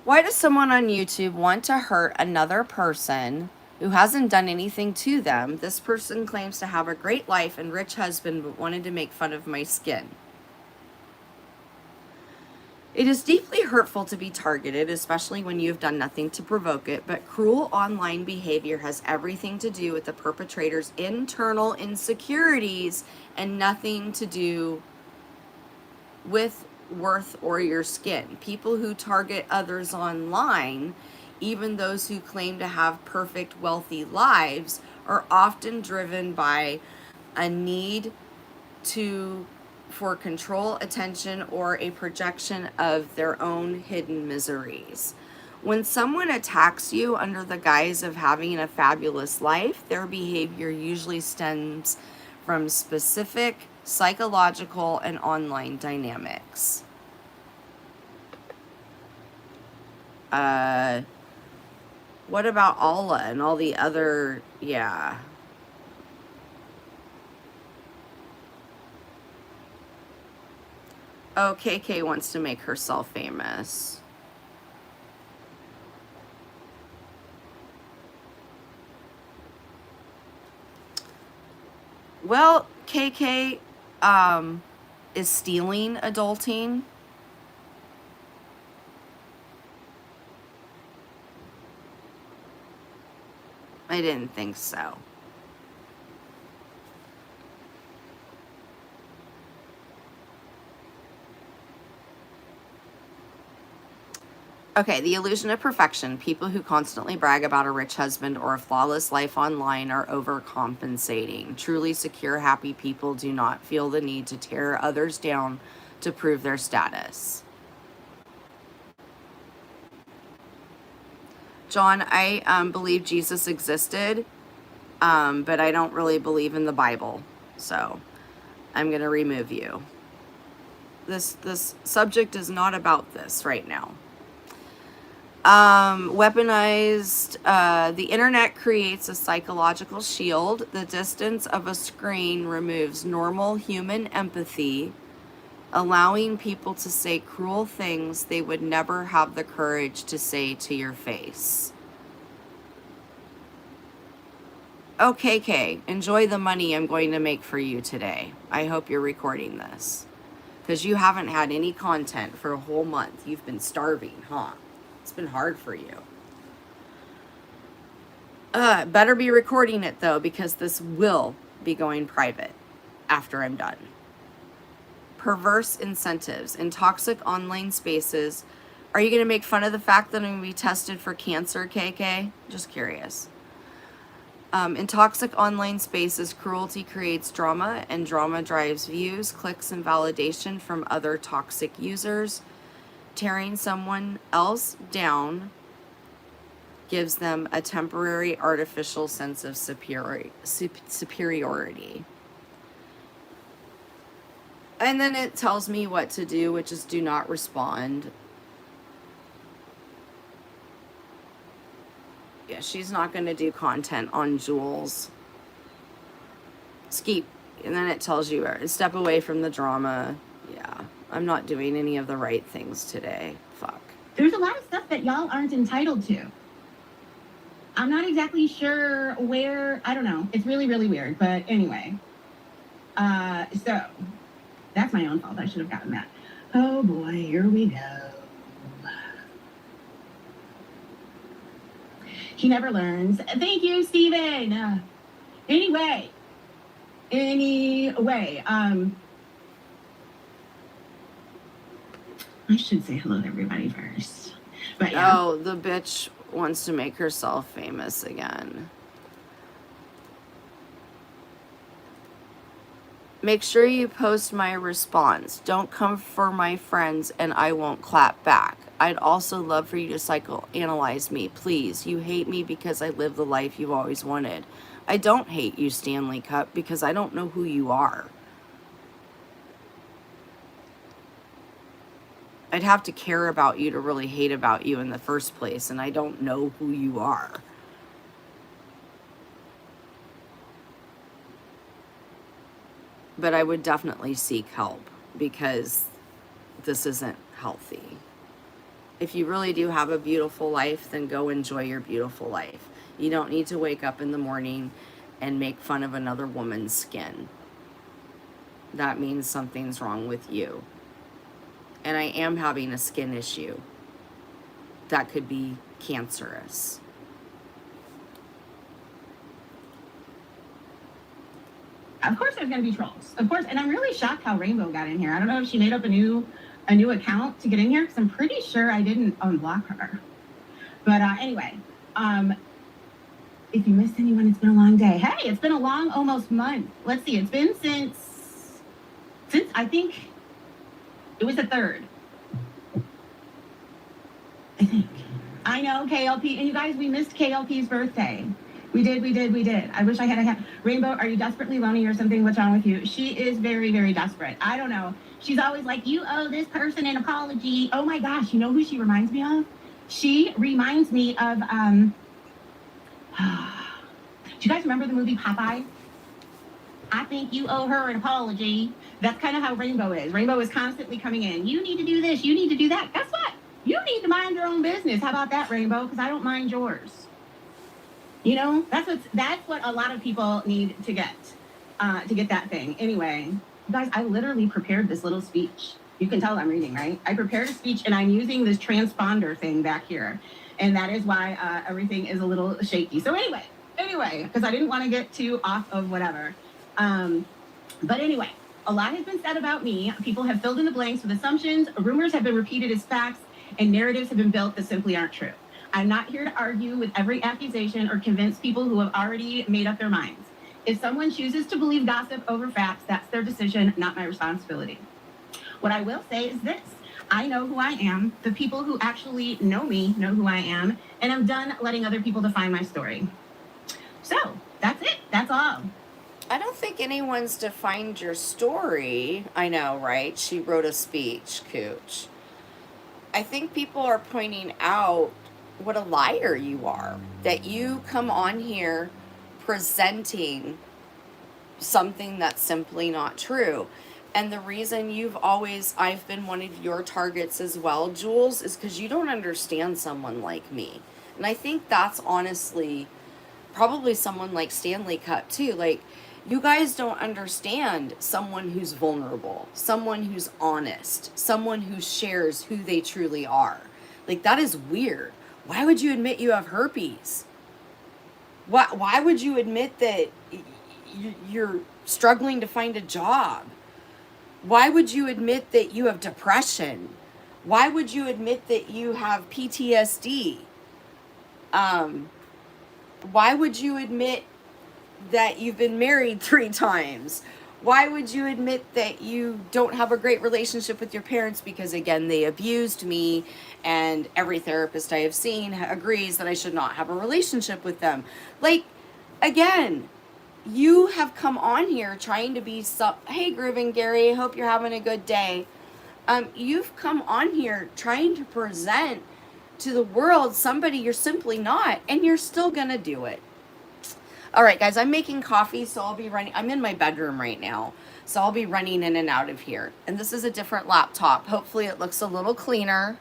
[SPEAKER 1] Why does someone on YouTube want to hurt another person who hasn't done anything to them? This person claims to have a great life and rich husband but wanted to make fun of my skin. It is deeply hurtful to be targeted, especially when you have done nothing to provoke it, but cruel online behavior has everything to do with the perpetrator's internal insecurities and nothing to do with worth or your skin. People who target others online, even those who claim to have perfect, wealthy lives, are often driven by a need for control, attention, or a projection of their own hidden miseries. When someone attacks you under the guise of having a fabulous life, their behavior usually stems from specific psychological and online dynamics. What about Allah and all the other, yeah. Oh, KK wants to make herself famous. Well, KK is stealing adulting. I didn't think so. Okay, the illusion of perfection. People who constantly brag about a rich husband or a flawless life online are overcompensating. Truly secure, happy people do not feel the need to tear others down to prove their status. John, I believe Jesus existed, but I don't really believe in the Bible, so I'm going to remove you. This subject is not about this right now. Weaponized, the internet creates a psychological shield. The distance of a screen removes normal human empathy, allowing people to say cruel things they would never have the courage to say to your face. Okay, KK, enjoy the money I'm going to make for you today. I hope you're recording this, because you haven't had any content for a whole month. You've been starving, huh? It's been hard for you. Better be recording it, though, because this will be going private after I'm done. Perverse incentives. In toxic online spaces, are you going to make fun of the fact that I'm going to be tested for cancer, KK? Just curious. In toxic online spaces, cruelty creates drama, and drama drives views, clicks, and validation from other toxic users. Tearing someone else down gives them a temporary artificial sense of superiority. And then it tells me what to do, which is do not respond. Yeah, she's not going to do content on Jules. Skip. And then it tells you step away from the drama. Yeah, I'm not doing any of the right things today. Fuck.
[SPEAKER 3] There's a lot of stuff that y'all aren't entitled to. I'm not exactly sure where, I don't know. It's really, really weird. But anyway. So, that's my own fault. I should have gotten that. Oh boy, here we go. He never learns. Thank you, Steven. Anyway, I should say hello to everybody first. But yeah.
[SPEAKER 1] Oh, the bitch wants to make herself famous again. Make sure you post my response. Don't come for my friends and I won't clap back. I'd also love for you to psychoanalyze me, please. You hate me because I live the life you always wanted. I don't hate you, Stanley Cup, because I don't know who you are. I'd have to care about you to really hate about you in the first place, and I don't know who you are. But I would definitely seek help because this isn't healthy. If you really do have a beautiful life, then go enjoy your beautiful life. You don't need to wake up in the morning and make fun of another woman's skin. That means something's wrong with you. And I am having a skin issue that could be cancerous.
[SPEAKER 3] Of course there's going to be trolls. Of course. And I'm really shocked how Rainbow got in here. I don't know if she made up a new account to get in here, because I'm pretty sure I didn't unblock her. But anyway, if you missed anyone, it's been a long day. Hey, it's been a long almost month. Let's see. It's been since I think it was the 3rd. I think. I know, KLP. And you guys, we missed KLP's birthday. We did. I wish I had a hat. Rainbow, are you desperately lonely or something? What's wrong with you? She is very, very desperate. I don't know. She's always like, you owe this person an apology. Oh my gosh, you know who she reminds me of? She reminds me of, do you guys remember the movie Popeye? I think you owe her an apology. That's kind of how Rainbow is. Rainbow is constantly coming in. You need to do this. You need to do that. Guess what? You need to mind your own business. How about that, Rainbow? Because I don't mind yours. You know, that's what a lot of people need to get that thing. Anyway, you guys, I literally prepared this little speech. You can tell I'm reading, right? I prepared a speech, and I'm using this transponder thing back here. And that is why everything is a little shaky. So anyway, because I didn't want to get too off of whatever. But anyway, a lot has been said about me. People have filled in the blanks with assumptions. Rumors have been repeated as facts, and narratives have been built that simply aren't true. I'm not here to argue with every accusation or convince people who have already made up their minds. If someone chooses to believe gossip over facts, that's their decision, not my responsibility. What I will say is this. I know who I am. The people who actually know me know who I am, and I'm done letting other people define my story. So that's it. That's all.
[SPEAKER 1] I don't think anyone's defined your story. I know, right? She wrote a speech, Cooch. I think people are pointing out what a liar you are. That you come on here presenting something that's simply not true. And the reason I've been one of your targets as well, Jules, is because you don't understand someone like me. And I think that's honestly probably someone like Stanley Cup too. Like, you guys don't understand someone who's vulnerable, someone who's honest, someone who shares who they truly are. Like, that is weird. Why would you admit you have herpes? Why would you admit that you're struggling to find a job? Why would you admit that you have depression? Why would you admit that you have PTSD? Why would you admit that you've been married 3 times? Why would you admit that you don't have a great relationship with your parents? Because again, they abused me, and every therapist I have seen agrees that I should not have a relationship with them. Like, again, you have come on here trying to be hey, Groovin' Gary, hope you're having a good day. You've come on here trying to present to the world somebody you're simply not, and you're still gonna do it. All right, guys, I'm making coffee, so I'll be running. I'm in my bedroom right now, so I'll be running in and out of here. And this is a different laptop. Hopefully it looks a little cleaner.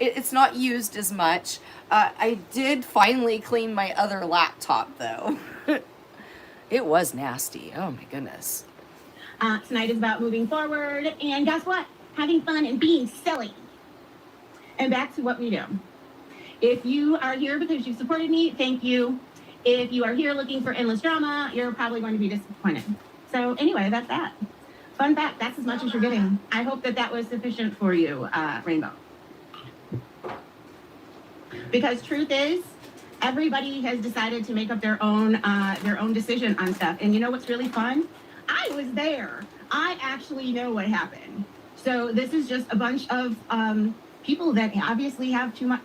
[SPEAKER 1] It's not used as much. I did finally clean my other laptop, though. It was nasty. Oh, my goodness.
[SPEAKER 3] Tonight is about moving forward. And guess what? Having fun and being silly. And back to what we do. If you are here because you supported me, thank you. If you are here looking for endless drama, you're probably going to be disappointed. So anyway, that's that. Fun fact, that's as much as you're getting. I hope that was sufficient for you, Rainbow. Because truth is, everybody has decided to make up their own decision on stuff. And you know what's really fun? I was there. I actually know what happened. So this is just a bunch of people that obviously have too much.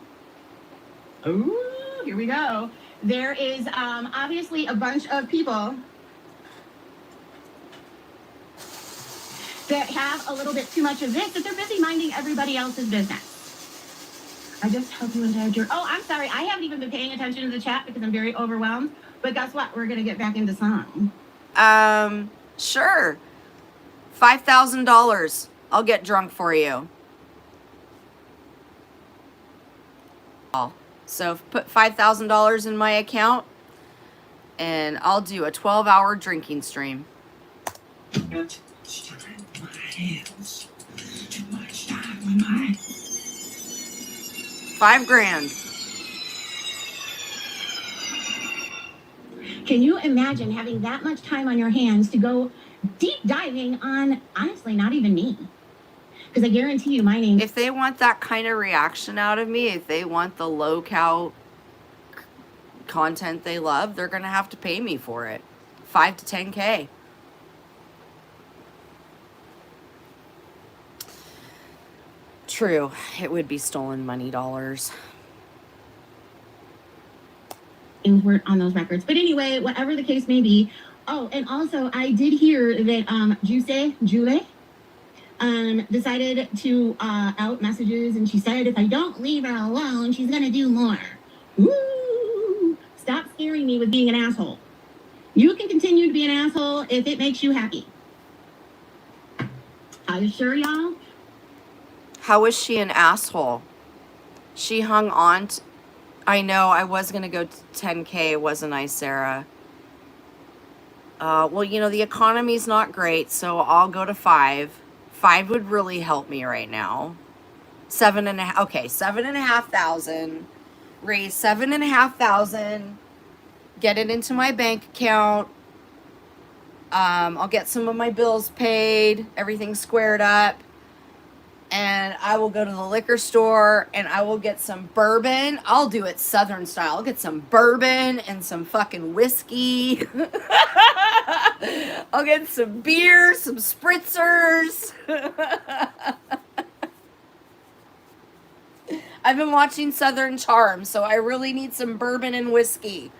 [SPEAKER 3] Oh, here we go. There is obviously a bunch of people that have a little bit too much of this, that they're busy minding everybody else's business. I just hope you enjoyed your... Oh, I'm sorry. I haven't even been paying attention to the chat because I'm very overwhelmed. But guess what? We're going to get back into song.
[SPEAKER 1] Sure. $5,000. I'll get drunk for you. So put $5,000 in my account and I'll do a 12-hour drinking stream.
[SPEAKER 4] Too much time on my hands. Too much time on my...
[SPEAKER 1] $5,000.
[SPEAKER 3] Can you imagine having that much time on your hands to go deep diving on, honestly, not even me? Because I guarantee you my name...
[SPEAKER 1] If they want that kind of reaction out of me, if they want the low-cal content they love, they're going to have to pay me for it. 5 to 10K. True. It would be stolen money dollars.
[SPEAKER 3] weren't on those records. But anyway, whatever the case may be. Oh, and also I did hear that Julie decided to out messages, and she said if I don't leave her alone, she's gonna do more. Woo! Stop scaring me with being an asshole. You can continue to be an asshole if it makes you happy. Are you sure, y'all?
[SPEAKER 1] How is she an asshole? She hung on to... I know, I was going to go to 10K, wasn't I, Sarah? Well, you know, the economy's not great, so I'll go to 5. 5 would really help me right now. 7.5... Okay, 7,500. Raise 7,500. Get it into my bank account. I'll get some of my bills paid. Everything squared up. And I will go to the liquor store and I will get some bourbon. I'll do it Southern style. I'll get some bourbon and some fucking whiskey. I'll get some beer, some spritzers. I've been watching Southern Charm, so I really need some bourbon and whiskey.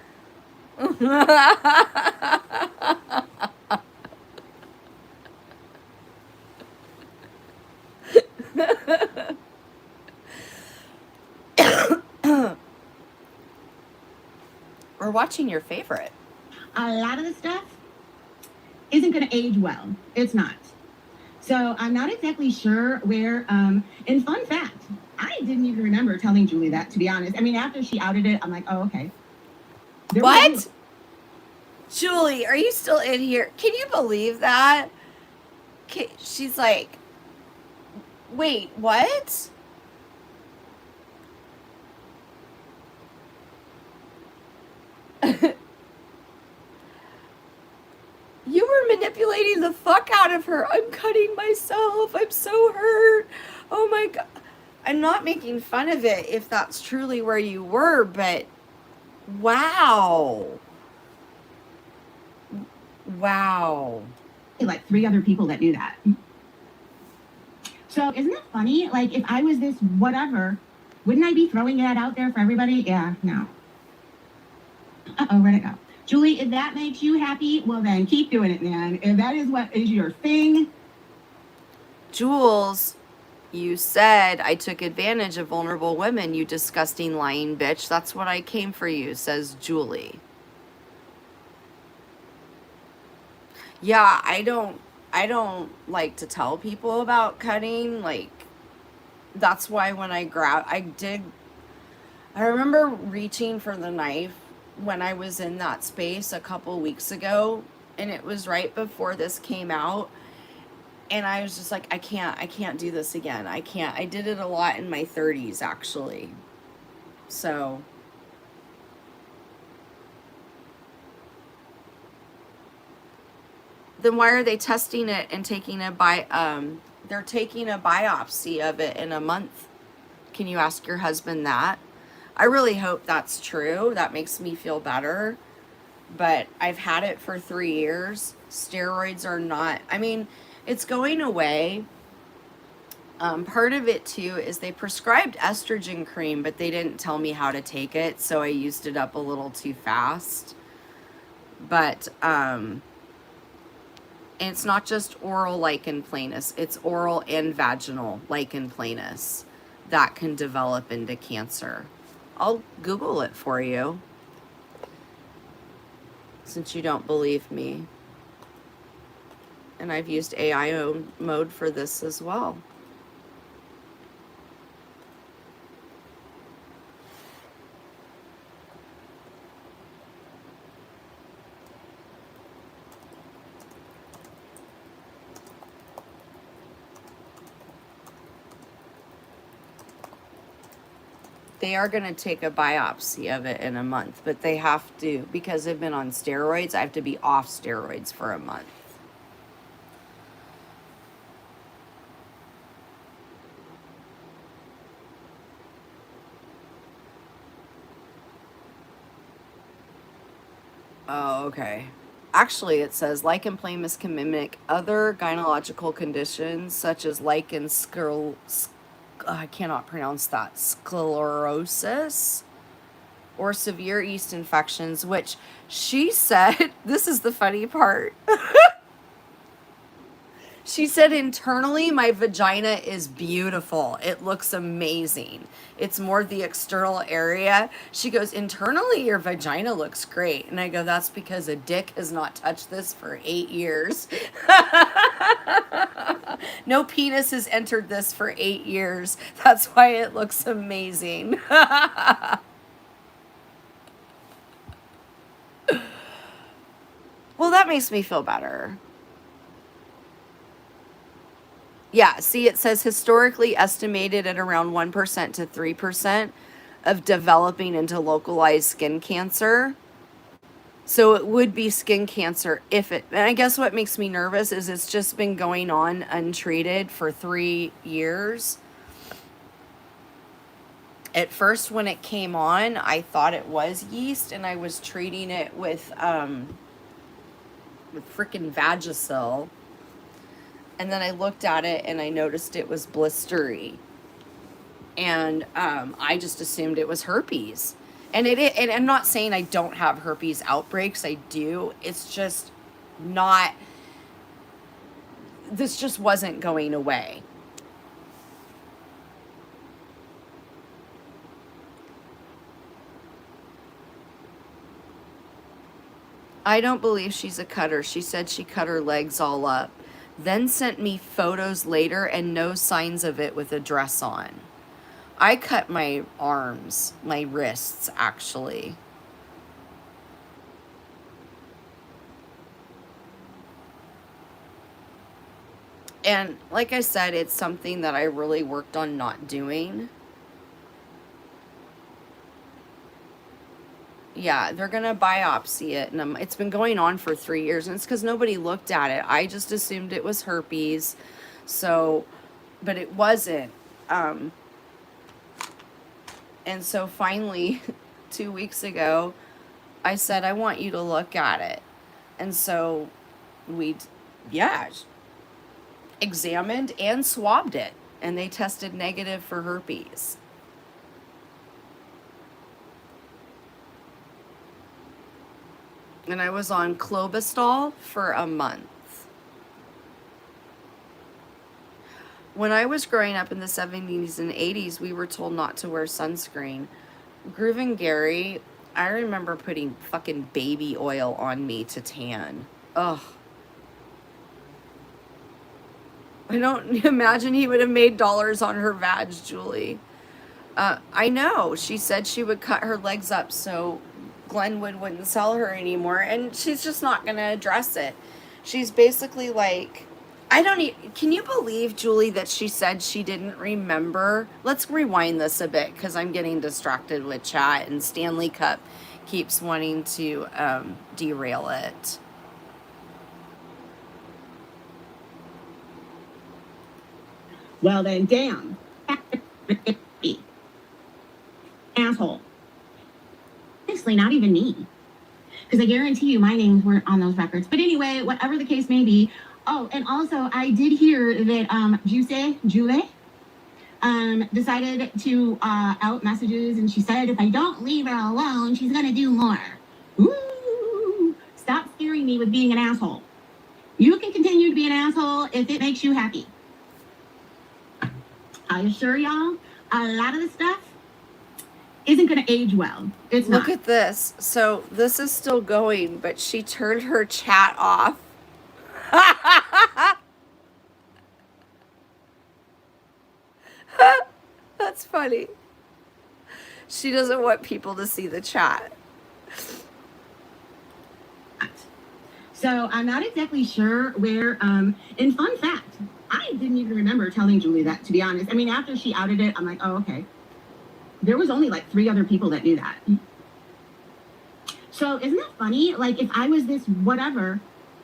[SPEAKER 1] We're watching your favorite.
[SPEAKER 3] A lot of the stuff isn't going to age well. It's not. So I'm not exactly sure where. And fun fact, I didn't even remember telling Julie that, to be honest. I mean, after she outed it, I'm like, oh, okay.
[SPEAKER 1] What? Julie, are you still in here? Can you believe that? She's like, wait, what? You were manipulating the fuck out of her. I'm cutting myself. I'm so hurt. Oh my God. I'm not making fun of it if that's truly where you were, but wow. Wow.
[SPEAKER 3] Like 3 other people that do that. So isn't that funny? Like, if I was this whatever, wouldn't I be throwing that out there for everybody? Yeah, no. Uh-oh, where'd it go? Julie, if that makes you happy, well then keep doing it, man. If that is what is your thing.
[SPEAKER 1] Jules, you said I took advantage of vulnerable women, you disgusting lying bitch. That's what I came for you, says Julie. Yeah, I don't like to tell people about cutting. Like, that's why when I remember reaching for the knife when I was in that space a couple weeks ago, and it was right before this came out, and I was just like, I can't do this again. I can't. I did it a lot in my 30s, actually. So then why are they testing it and taking they're taking a biopsy of it in a month? Can you ask your husband that? I really hope that's true. That makes me feel better. But I've had it for 3 years. Steroids are not, I mean, it's going away. Part of it too is they prescribed estrogen cream, but they didn't tell me how to take it, so I used it up a little too fast. But and it's not just oral lichen planus, it's oral and vaginal lichen planus that can develop into cancer. I'll Google it for you, since you don't believe me. And I've used AI mode for this as well. they are going to take a biopsy of it in a month, but they have to, because they've been on steroids, I have to be off steroids for a month. Oh, okay. Actually, it says lichen planus can mimic other gynecological conditions such as lichen I cannot pronounce that, sclerosis, or severe yeast infections, which she said, this is the funny part. She said, internally, my vagina is beautiful. It looks amazing. It's more the external area. She goes, internally, your vagina looks great. And I go, that's because a dick has not touched this for 8 years. No penis has entered this for 8 years. That's why it looks amazing. Well, that makes me feel better. Yeah, see, it says historically estimated at around 1% to 3% of developing into localized skin cancer. So it would be skin cancer if it, and I guess what makes me nervous is it's just been going on untreated for 3 years. At first, when it came on, I thought it was yeast, and I was treating it with freaking Vagisil. And then I looked at it and I noticed it was blistery. And I just assumed it was herpes. And and I'm not saying I don't have herpes outbreaks. I do. It's just not, this just wasn't going away. I don't believe she's a cutter. She said she cut her legs all up. Then sent me photos later and no signs of it with a dress on. I cut my arms, my wrists, actually. And like I said, it's something that I really worked on not doing. Yeah, they're going to biopsy it. And it's been going on for 3 years. And it's because nobody looked at it. I just assumed it was herpes. So, but it wasn't. And so finally, 2 weeks ago, I said, I want you to look at it. And so we, examined and swabbed it. And they tested negative for herpes. And I was on Clobestol for a month. When I was growing up in the 70s and 80s, we were told not to wear sunscreen. Groove and Gary, I remember putting fucking baby oil on me to tan. Ugh. I don't imagine he would have made dollars on her vag, Julie. I know. She said she would cut her legs up so Glenwood wouldn't sell her anymore, and she's just not going to address it. She's basically like, can you believe, Julie, that she said she didn't remember? Let's rewind this a bit because I'm getting distracted with chat and Stanley Cup keeps wanting to derail it.
[SPEAKER 3] Well then, damn. Asshole. Honestly, not even me. Because I guarantee you my names weren't on those records. But anyway, whatever the case may be. Oh, and also I did hear that Julie decided to out messages, and she said if I don't leave her alone, she's gonna do more. Ooh, stop scaring me with being an asshole. You can continue to be an asshole if it makes you happy. I assure y'all, a lot of the stuff isn't going to age well. It's
[SPEAKER 1] Look
[SPEAKER 3] not.
[SPEAKER 1] at this. So this is still going, but she turned her chat off. That's funny. She doesn't want people to see the chat.
[SPEAKER 3] So I'm not exactly sure where, and fun fact, I didn't even remember telling Julie that, to be honest. I mean, after she outed it, I'm like, oh, okay. there was only like 3 other people that knew that. So isn't that funny? Like if I was this whatever,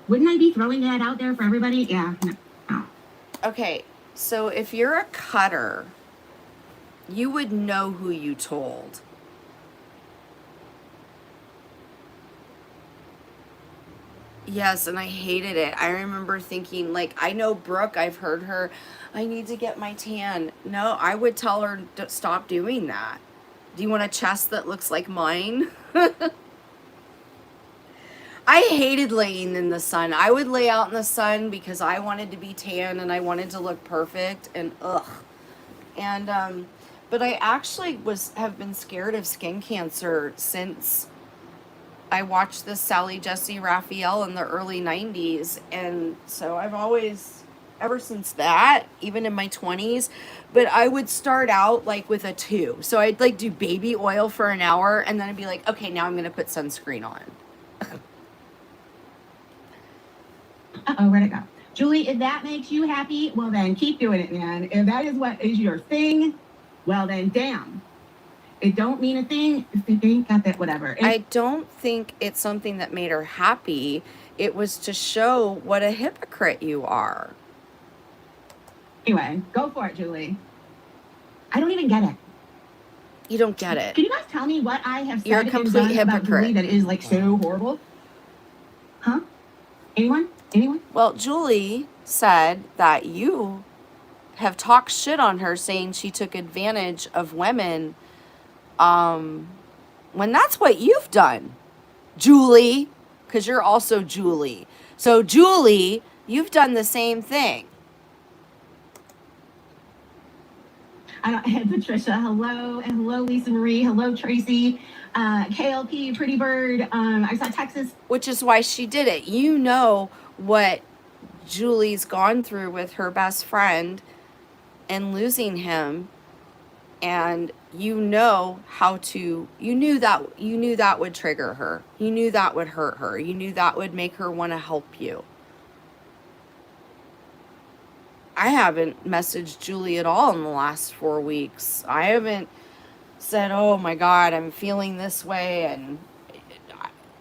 [SPEAKER 3] wouldn't I be throwing that out there for everybody? Yeah. No.
[SPEAKER 1] Okay, so if you're a cutter, you would know who you told. Yes, and I hated it. I remember thinking, like, I know Brooke, I've heard her, I need to get my tan. No, I would tell her to stop doing that. Do you want a chest that looks like mine? I hated laying in the sun. I would lay out in the sun because I wanted to be tan and I wanted to look perfect and ugh. And but I actually have been scared of skin cancer since I watched this Sally Jesse Raphael in the early 90s. And so I've always, ever since that, even in my 20s, but I would start out like with a 2. So I'd like do baby oil for an hour and then I'd be like, okay, now I'm going to put sunscreen on.
[SPEAKER 3] Uh-oh, where'd it go? Julie, if that makes you happy, well then keep doing it, man. If that is what is your thing, well then damn. It don't mean a thing if they ain't got that whatever.
[SPEAKER 1] I don't think it's something that made her happy. It was to show what a hypocrite you are.
[SPEAKER 3] Anyway, go for it, Julie. I don't even get it.
[SPEAKER 1] You don't get it.
[SPEAKER 3] Can you guys tell me what I have said
[SPEAKER 1] You're a
[SPEAKER 3] and
[SPEAKER 1] complete
[SPEAKER 3] done about
[SPEAKER 1] hypocrite.
[SPEAKER 3] Julie that is like so horrible? Huh? Anyone?
[SPEAKER 1] Well, Julie said that you have talked shit on her saying she took advantage of women when that's what you've done, Julie, because you're also Julie. So, Julie, you've done the same thing.
[SPEAKER 3] Patricia, hello, and hello, Lisa Marie, hello, Tracy, KLP, Pretty Bird, I saw Texas.
[SPEAKER 1] Which is why she did it. You know what Julie's gone through with her best friend and losing him, and you knew that would trigger her. You knew that would hurt her. You knew that would make her want to help you. I haven't messaged Julie at all in the last 4 weeks. I haven't said, oh my God, I'm feeling this way. And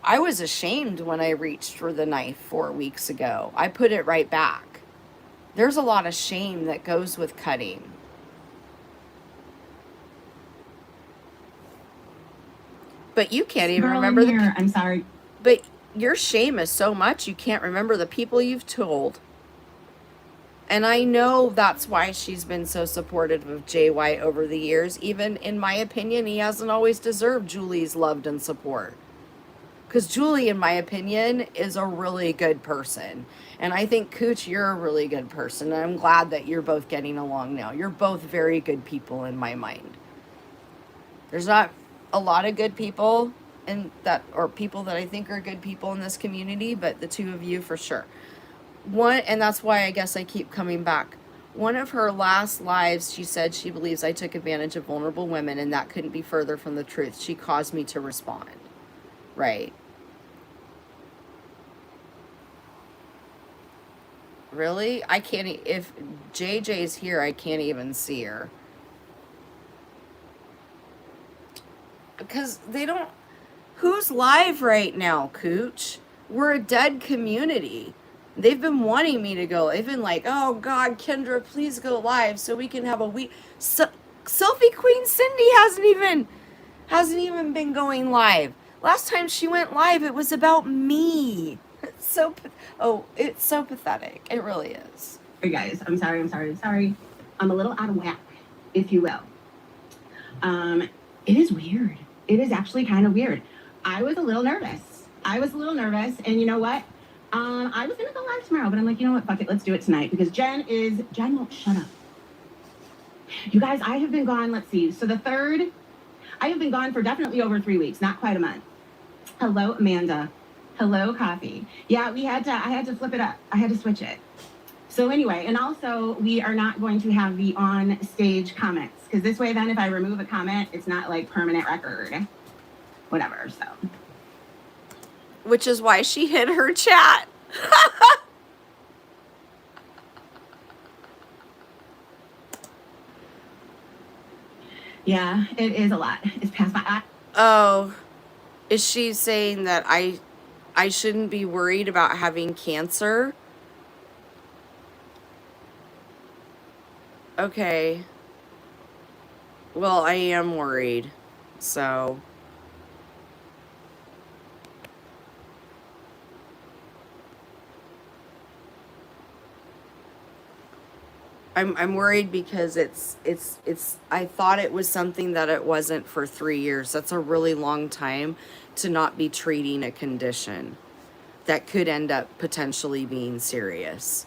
[SPEAKER 1] I was ashamed when I reached for the knife 4 weeks ago. I put it right back. There's a lot of shame that goes with cutting. But you can't even remember
[SPEAKER 3] I'm sorry.
[SPEAKER 1] But your shame is so much you can't remember the people you've told. And I know that's why she's been so supportive of Jay White over the years. Even in my opinion, he hasn't always deserved Julie's love and support. Because Julie, in my opinion, is a really good person. And I think, Cooch, you're a really good person. And I'm glad that you're both getting along now. You're both very good people in my mind. There's not a lot of good people or people that I think are good people in this community, but the two of you for sure. And that's why I guess I keep coming back. One of her last lives, she said she believes I took advantage of vulnerable women, and that couldn't be further from the truth. She caused me to respond. Right. Really? I can't, if JJ's here, I can't even see her. Because they don't, who's live right now, Cooch? We're a dead community. They've been wanting me to go. They've been like, oh God, Kendra, please go live so we can have a week. Selfie Queen Cindy hasn't even been going live. Last time she went live, it was about me. It's so pathetic. It really is.
[SPEAKER 3] Hey guys, I'm sorry. I'm a little out of whack, if you will. It is weird. It is actually kind of weird. I was a little nervous, and you know what? I was gonna go live tomorrow, but I'm like, you know what? Fuck it, let's do it tonight because Jen won't shut up. You guys, I have been gone. Let's see. So I have been gone for definitely over 3 weeks, not quite a month. Hello, Amanda. Hello, Coffee. Yeah, I had to flip it up. I had to switch it. So anyway, and also we are not going to have the on stage comments because this way, then if I remove a comment, it's not like permanent record, whatever. So.
[SPEAKER 1] Which is why she hid her chat.
[SPEAKER 3] Yeah, it is a lot. It's past my eye.
[SPEAKER 1] Oh, is she saying that I shouldn't be worried about having cancer? Okay. Well, I am worried. So, I'm worried because it's I thought it was something that it wasn't for 3 years. That's a really long time to not be treating a condition that could end up potentially being serious.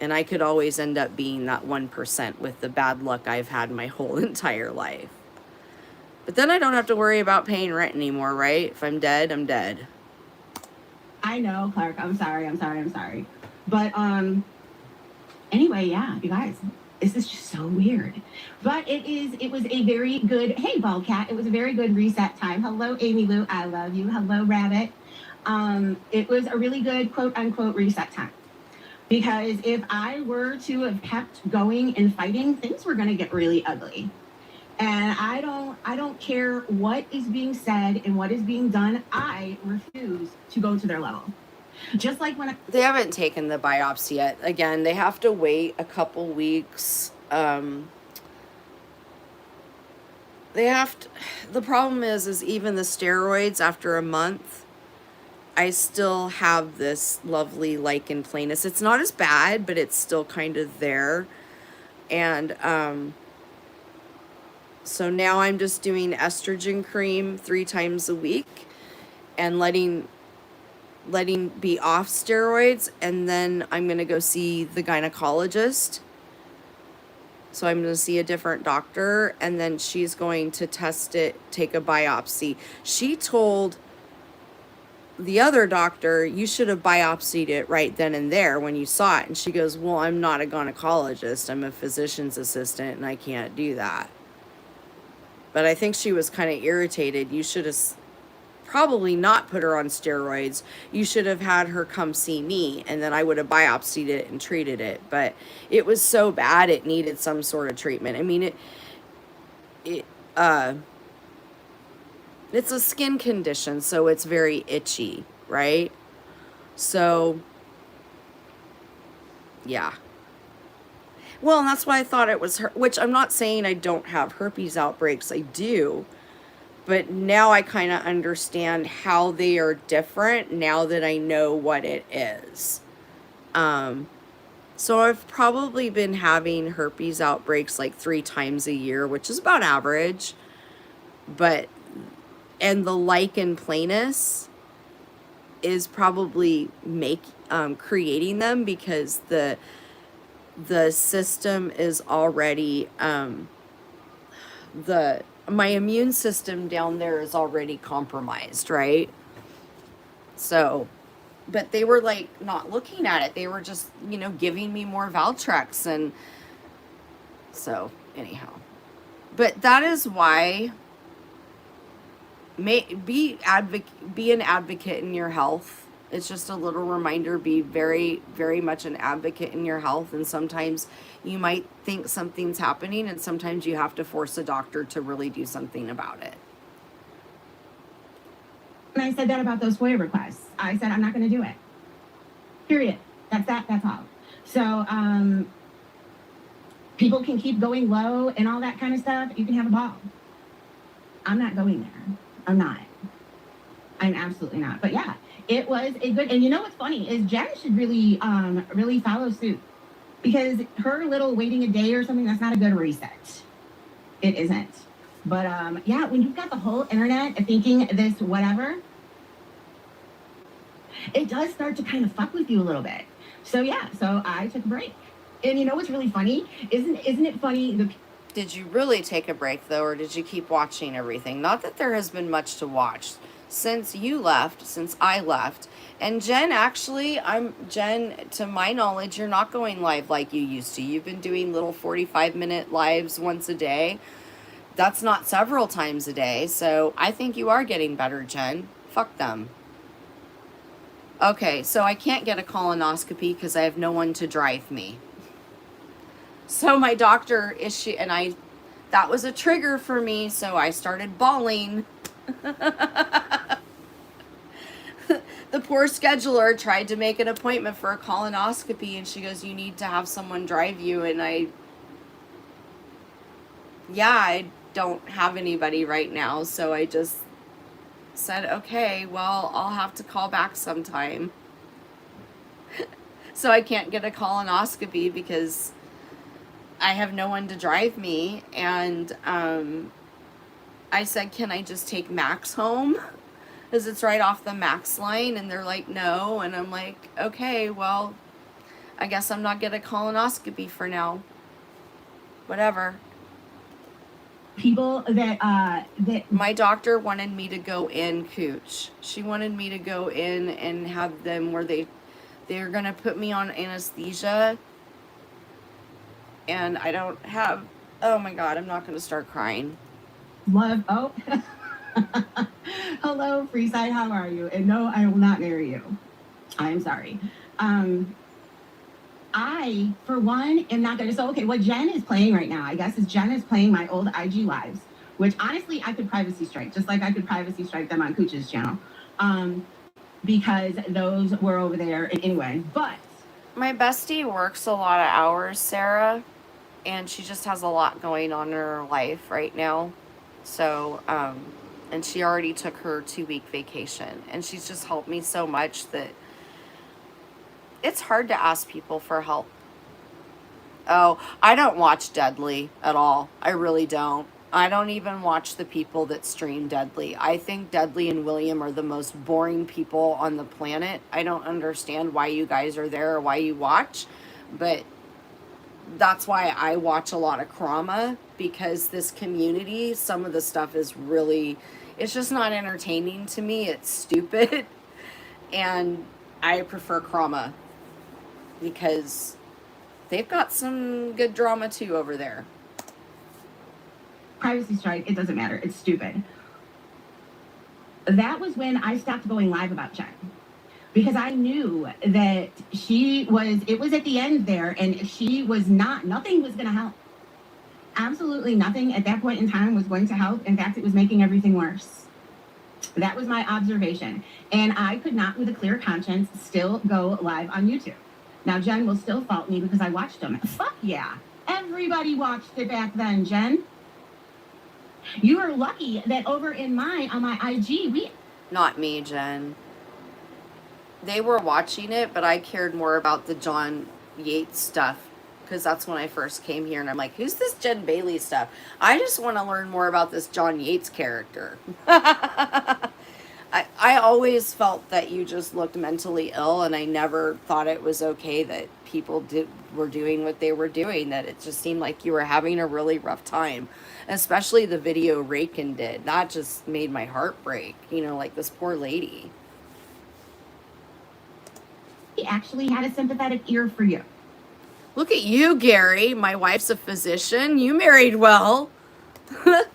[SPEAKER 1] And I could always end up being that 1% with the bad luck I've had my whole entire life. But then I don't have to worry about paying rent anymore, right? If I'm dead, I'm dead.
[SPEAKER 3] I know, Clark. I'm sorry. But anyway, yeah, you guys, this is just so weird. But it was a very good, hey, Ballcat, it was a very good reset time. Hello, Amy Lou, I love you. Hello, Rabbit. It was a really good quote unquote reset time. Because if I were to have kept going and fighting, things were gonna get really ugly. And I don't care what is being said and what is being done. I refuse to go to their level. Just like when
[SPEAKER 1] They haven't taken the biopsy yet. Again, they have to wait a couple weeks. They have to, the problem is even the steroids after a month, I still have this lovely lichen planus. It's not as bad, but it's still kind of there. And so now I'm just doing estrogen cream 3 times a week and letting be off steroids, and then I'm going to go see the gynecologist. So I'm going to see a different doctor, and then she's going to test it, take a biopsy. She told the other doctor, you should have biopsied it right then and there when you saw it. And she goes, well, I'm not a gynecologist. I'm a physician's assistant, and I can't do that. But I think she was kind of irritated. You should have probably not put her on steroids. You should have had her come see me, and then I would have biopsied it and treated it. But it was so bad it needed some sort of treatment. I mean, it's a skin condition, so it's very itchy, right? So yeah. Well, and that's why I thought it was her, which I'm not saying I don't have herpes outbreaks. I do. But now I kind of understand how they are different now that I know what it is. So I've probably been having herpes outbreaks like 3 times a year, which is about average. And the lichen planus is probably creating them because the system is already my immune system down there is already compromised, right? So, but they were like not looking at it. They were just, giving me more Valtrex. And so anyhow, but that is why be an advocate in your health. It's just a little reminder, be very, very much an advocate in your health. And sometimes you might think something's happening, and sometimes you have to force a doctor to really do something about it.
[SPEAKER 3] And I said that about those FOIA requests. I said, I'm not going to do it. Period. That's all. So, people can keep going low and all that kind of stuff. You can have a ball. I'm not going there. I'm not. I'm absolutely not. But yeah, it was a good, and you know what's funny is Jen should really follow suit, because her little waiting a day or something, that's not a good reset. It isn't. But yeah, when you've got the whole internet thinking this whatever, it does start to kind of fuck with you a little bit. So yeah, so I took a break. And you know what's really funny? Isn't it funny?
[SPEAKER 1] Did you really take a break though, or did you keep watching everything? Not that there has been much to watch since you left, since I left. And Jen, actually, to my knowledge, you're not going live like you used to. You've been doing little 45-minute lives once a day. That's not several times a day. So I think you are getting better, Jen. Fuck them. Okay, so I can't get a colonoscopy because I have no one to drive me. So my doctor that was a trigger for me, so I started bawling. The poor scheduler tried to make an appointment for a colonoscopy, and she goes, "You need to have someone drive you." And I don't have anybody right now, so I just said, "Okay, well, I'll have to call back sometime." So I can't get a colonoscopy because I have no one to drive me. And I said, "Can I just take Max home? Because it's right off the Max line." And they're like, "No." And I'm like, "Okay, well, I guess I'm not getting a colonoscopy for now. Whatever."
[SPEAKER 3] People that
[SPEAKER 1] My doctor wanted me to go in, Cooch. She wanted me to go in and have them where they're going to put me on anesthesia. And I don't have, oh my God, I'm not going to start crying.
[SPEAKER 3] love. Oh, hello, Freeside. How are you? And no, I will not marry you. I am sorry. I, for one, am not going to. So, okay, what Jen is playing right now, I guess, is Jen is playing my old IG lives, which honestly I could privacy strike, just like I could privacy strike them on Cooch's channel, because those were over there anyway. But
[SPEAKER 1] My bestie works a lot of hours, Sarah, and she just has a lot going on in her life right now. So, and she already took her 2-week vacation, and she's just helped me so much that it's hard to ask people for help. Oh, I don't watch Deadly at all. I really don't. I don't even watch the people that stream Deadly. I think Deadly and William are the most boring people on the planet. I don't understand why you guys are there or why you watch, but that's why I watch a lot of Krama, because this community, some of the stuff is really, it's just not entertaining to me. It's stupid. And I prefer Krama because they've got some good drama too over there.
[SPEAKER 3] privacy strike, it doesn't matter. It's stupid. That was when I stopped going live about Jen, because I knew that it was at the end there, and she was nothing was going to help. Absolutely nothing at that point in time was going to help. In fact, it was making everything worse. That was my observation. And I could not, with a clear conscience, still go live on YouTube. Now, Jen will still fault me because I watched them. Fuck yeah. Everybody watched it back then, Jen. You are lucky that over on my IG,
[SPEAKER 1] Not me, Jen. They were watching it, but I cared more about the John Yates stuff, because that's when I first came here, and I'm like, who's this Jen Bailey stuff? I just want to learn more about this John Yates character. I always felt that you just looked mentally ill, and I never thought it was okay that people were doing what they were doing, that it just seemed like you were having a really rough time. Especially the video Rakin did. That just made my heart break. Like this poor lady.
[SPEAKER 3] actually had a sympathetic ear for you.
[SPEAKER 1] Look at you, Gary. My wife's a physician. You married well.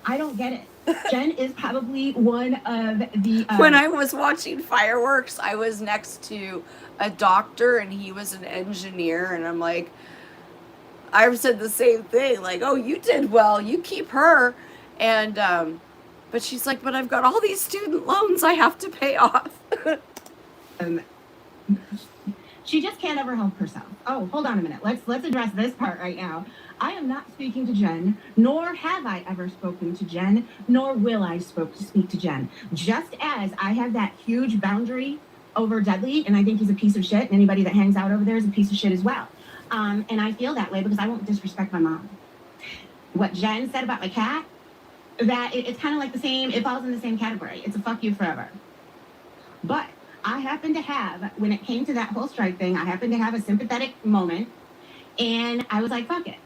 [SPEAKER 3] I don't get it. Jen is probably one of the.
[SPEAKER 1] When I was watching fireworks, I was next to a doctor and he was an engineer. And I'm like, I said the same thing. Like, oh, you did well. You keep her. And, but she's like, but I've got all these student loans I have to pay off.
[SPEAKER 3] She just can't ever help herself. Oh, hold on a minute. Let's address this part right now. I am not speaking to Jen, nor have I ever spoken to Jen, nor will I speak to Jen. Just as I have that huge boundary over Dudley, and I think he's a piece of shit, and anybody that hangs out over there is a piece of shit as well. And I feel that way because I won't disrespect my mom. What Jen said about my cat, that it's kind of like the same, it falls in the same category. It's a fuck you forever. But I happen to have, when it came to that whole strike thing, I happened to have a sympathetic moment, and I was like, fuck it.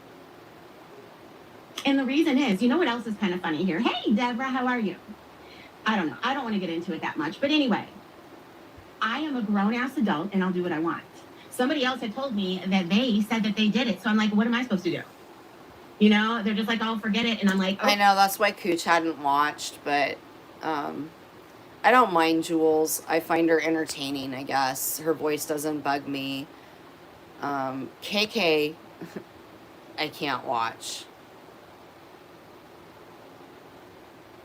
[SPEAKER 3] And the reason is, you know what else is kind of funny here? Hey, Deborah, how are you? I don't know. I don't want to get into it that much. But anyway, I am a grown-ass adult, and I'll do what I want. Somebody else had told me that they said that they did it. So I'm like, what am I supposed to do? You know, they're just like, oh, forget it. And I'm like, oh.
[SPEAKER 1] I know, that's why Cooch hadn't watched, but I don't mind Jules. I find her entertaining, I guess. Her voice doesn't bug me. KK, I can't watch.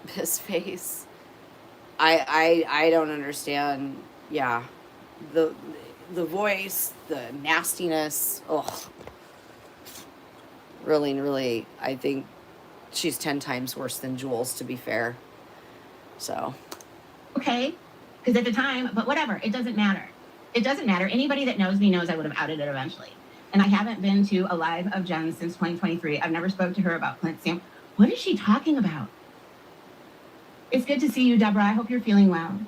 [SPEAKER 1] his face. I don't understand. Yeah, the the voice, the nastiness. Ugh, really, really. I think she's 10 times worse than Jules. To be fair, so
[SPEAKER 3] Okay, because at the time, but whatever, it doesn't matter. It doesn't matter. Anybody that knows me knows I would have outed it eventually. And I haven't been to a live of Jen since 2023. I've never spoke to her about Clint Sam. What is she talking about? It's good to see you, Deborah. I hope you're feeling well.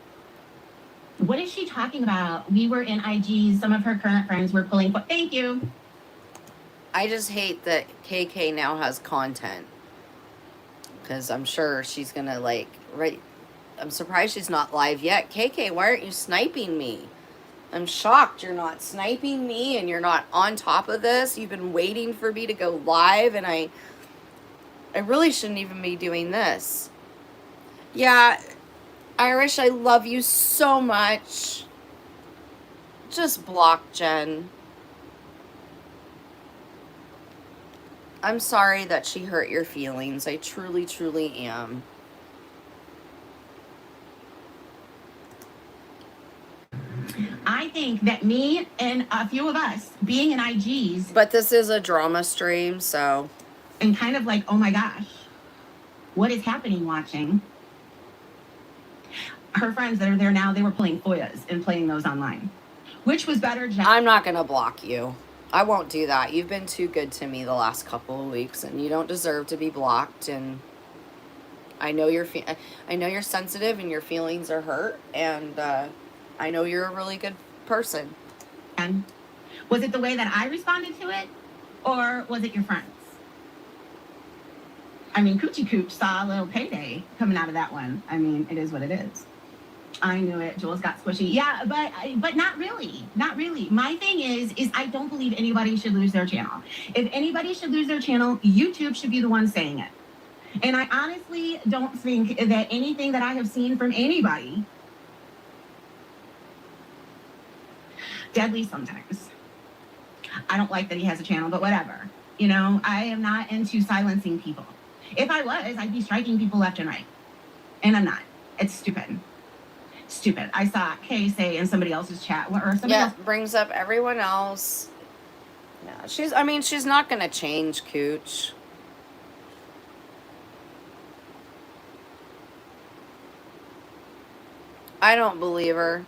[SPEAKER 3] What is she talking about? We were in IG. Some of her current friends were pulling. Thank you.
[SPEAKER 1] I just hate that KK now has content, because I'm sure she's gonna like right. I'm surprised she's not live yet. KK, why aren't you sniping me? I'm shocked you're not sniping me and you're not on top of this. You've been waiting for me to go live, and I really shouldn't even be doing this. Yeah, Irish, I love you so much. Just block Jen. I'm sorry that she hurt your feelings. I truly, truly am.
[SPEAKER 3] I think that me and a few of us being in IGs
[SPEAKER 1] But this is a drama stream, so
[SPEAKER 3] and kind of like, oh my gosh, what is happening watching? Her friends that are there now, they were pulling FOIAs and playing those online. Which was better, Jen?
[SPEAKER 1] I'm not going to block you. I won't do that. You've been too good to me the last couple of weeks, and you don't deserve to be blocked. And I know you're sensitive and your feelings are hurt, and I know you're a really good person.
[SPEAKER 3] And was it the way that I responded to it, or was it your friends? I mean, Coochie Cooch saw a little payday coming out of that one. I mean, it is what it is. I knew it. Jules got squishy. Yeah, but not really. Not really. My thing is I don't believe anybody should lose their channel. If anybody should lose their channel, YouTube should be the one saying it. And I honestly don't think that anything that I have seen from anybody deadly sometimes. I don't like that he has a channel, but whatever. You know, I am not into silencing people. If I was, I'd be striking people left and right. And I'm not. It's stupid. Stupid. I saw Kay say in somebody else's chat, or somebody else.
[SPEAKER 1] Brings up everyone else. Yeah, she's not going to change, Cooch. I don't believe her.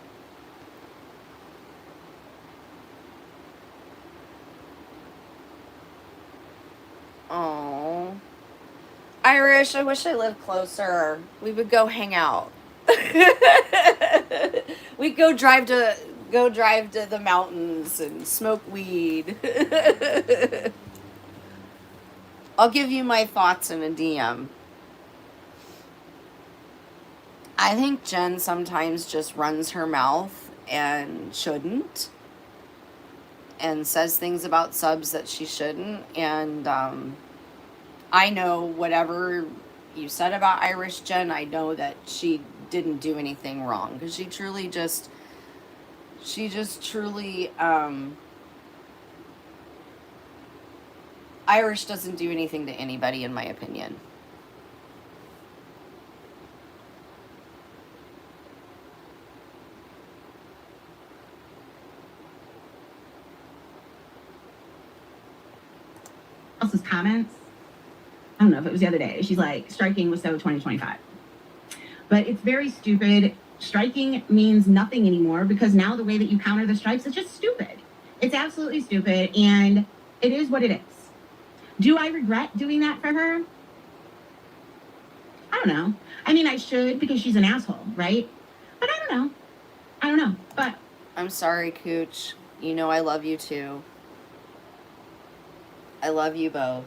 [SPEAKER 1] Oh, Irish, I wish I lived closer. We would go hang out. We'd go drive to the mountains and smoke weed. I'll give you my thoughts in a DM. I think Jen sometimes just runs her mouth and shouldn't, and says things about subs that she shouldn't. And I know whatever you said about Irish Jen, I know that she didn't do anything wrong, because she just truly Irish doesn't do anything to anybody, in my opinion.
[SPEAKER 3] Else's comments. I don't know if it was the other day. She's like, striking was so 2025. But it's very stupid. Striking means nothing anymore, because now the way that you counter the strikes is just stupid. It's absolutely stupid, and it is what it is. Do I regret doing that for her? I don't know. I mean, I should, because she's an asshole, right? But I don't know. I don't know. But
[SPEAKER 1] I'm sorry, Cooch. You know I love you too. I love you both.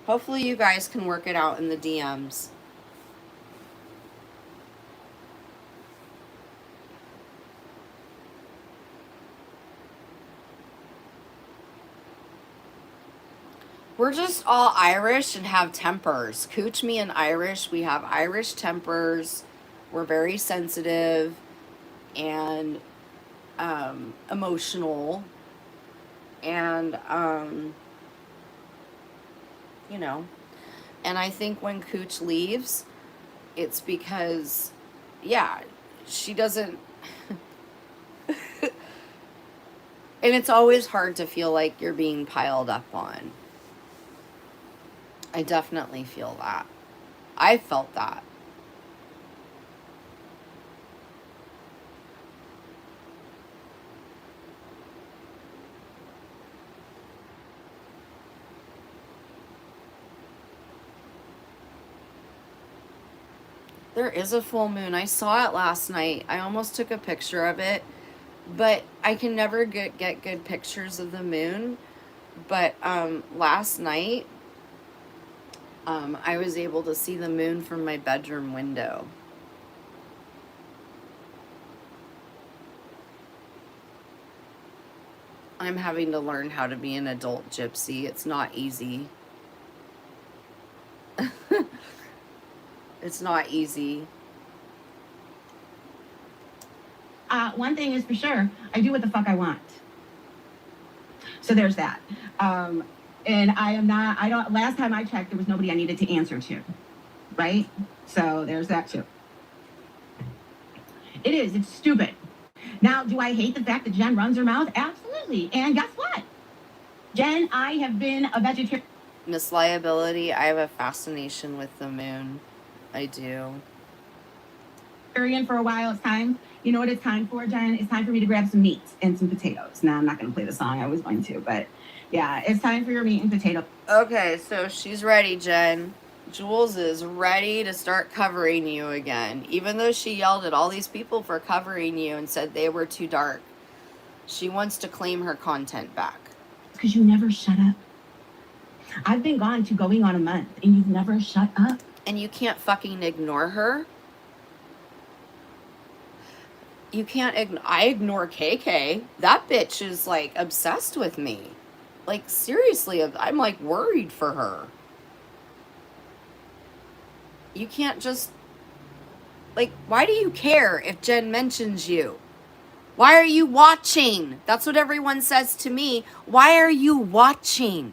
[SPEAKER 1] Hopefully you guys can work it out in the DMs. We're just all Irish and have tempers. Cooch, me, and Irish, we have Irish tempers. We're very sensitive and emotional. And, you know, and I think when Cooch leaves, it's because, yeah, she doesn't. And it's always hard to feel like you're being piled up on. I definitely feel that. I felt that. There is a full moon. I saw it last night. I almost took a picture of it, but I can never get good pictures of the moon. But last night, I was able to see the moon from my bedroom window. I'm having to learn how to be an adult gypsy. It's not easy. It's not easy.
[SPEAKER 3] One thing is for sure, I do what the fuck I want. So there's that. And last time I checked, there was nobody I needed to answer to, right? So there's that too. It's stupid. Now, do I hate the fact that Jen runs her mouth? Absolutely. And guess what? Jen, I have been a vegetarian.
[SPEAKER 1] Miss Liability, I have a fascination with the moon. I do.
[SPEAKER 3] For a while. It's time. You know what it's time for, Jen? It's time for me to grab some meat and some potatoes. Now, I'm not going to play the song. I was going to, but yeah, it's time for your meat and potato.
[SPEAKER 1] Okay, so she's ready, Jen. Jules is ready to start covering you again. Even though she yelled at all these people for covering you and said they were too dark, she wants to claim her content back.
[SPEAKER 3] Because you never shut up. I've been going on a month, and you've never shut up.
[SPEAKER 1] And you can't fucking ignore her. You can't I ignore KK. That bitch is like obsessed with me. Like seriously, I'm like worried for her. You can't just like, why do you care if Jen mentions you? Why are you watching? That's what everyone says to me. Why are you watching?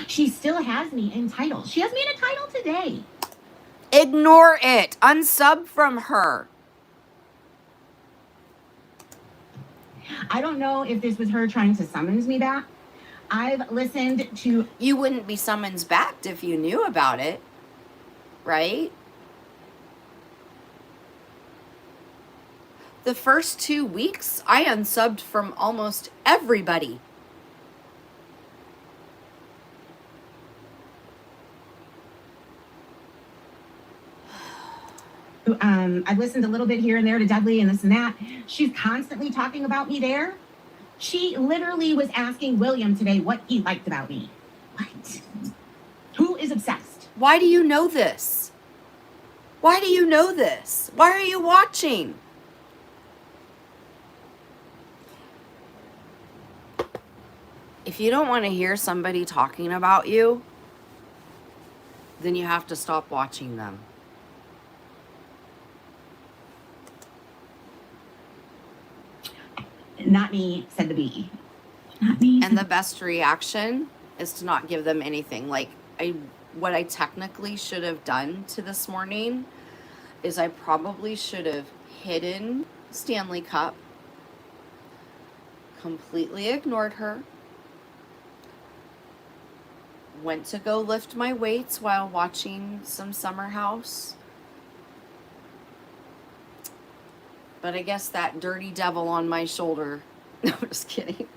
[SPEAKER 3] She still has me in title. She has me in a title today.
[SPEAKER 1] Ignore it. Unsub from her.
[SPEAKER 3] I don't know if this was her trying to summons me back. I've listened to...
[SPEAKER 1] You wouldn't be summons back if you knew about it, right? The first 2 weeks, I unsubbed from almost everybody.
[SPEAKER 3] I've listened a little bit here and there to Dudley and this and that. She's constantly talking about me there. She literally was asking William today what he liked about me. What? Who is obsessed?
[SPEAKER 1] Why do you know this? Why do you know this? Why are you watching? If you don't want to hear somebody talking about you, then you have to stop watching them.
[SPEAKER 3] Not me, said the bee. Not me.
[SPEAKER 1] And the best reaction is to not give them anything. Like, what I technically should have done to this morning is I probably should have hidden Stanley Cup, completely ignored her, went to go lift my weights while watching some Summer House. But I guess that dirty devil on my shoulder. No, I'm just kidding.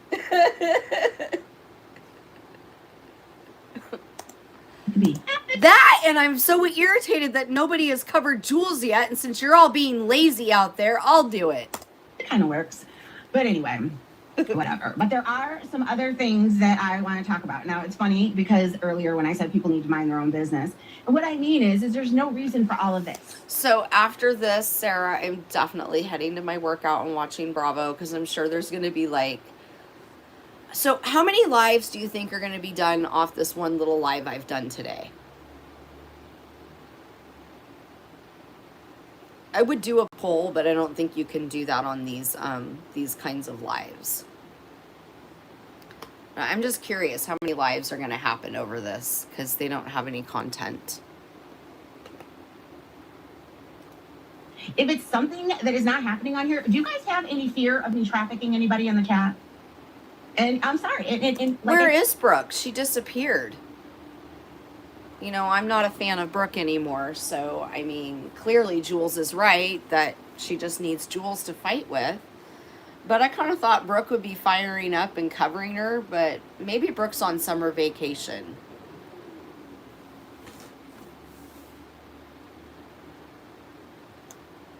[SPEAKER 1] That, and I'm so irritated that nobody has covered Jules yet. And since you're all being lazy out there, I'll do it.
[SPEAKER 3] It kind of works. But anyway, whatever. But there are some other things that I want to talk about. Now, it's funny because earlier when I said people need to mind their own business, and what I mean is there's no reason for all of this.
[SPEAKER 1] So after this, Sarah, I'm definitely heading to my workout and watching Bravo because I'm sure there's going to be like... So how many lives do you think are going to be done off this one little live I've done today? I would do a poll, but I don't think you can do that on these kinds of lives. I'm just curious how many lives are going to happen over this because they don't have any content.
[SPEAKER 3] If it's something that is not happening on here, do you guys have any fear of me trafficking anybody in the chat? And I'm sorry.
[SPEAKER 1] Where is Brooke? She disappeared. You know, I'm not a fan of Brooke anymore. So, I mean, clearly Jules is right that she just needs Jules to fight with. But I kind of thought Brooke would be firing up and covering her. But maybe Brooke's on summer vacation.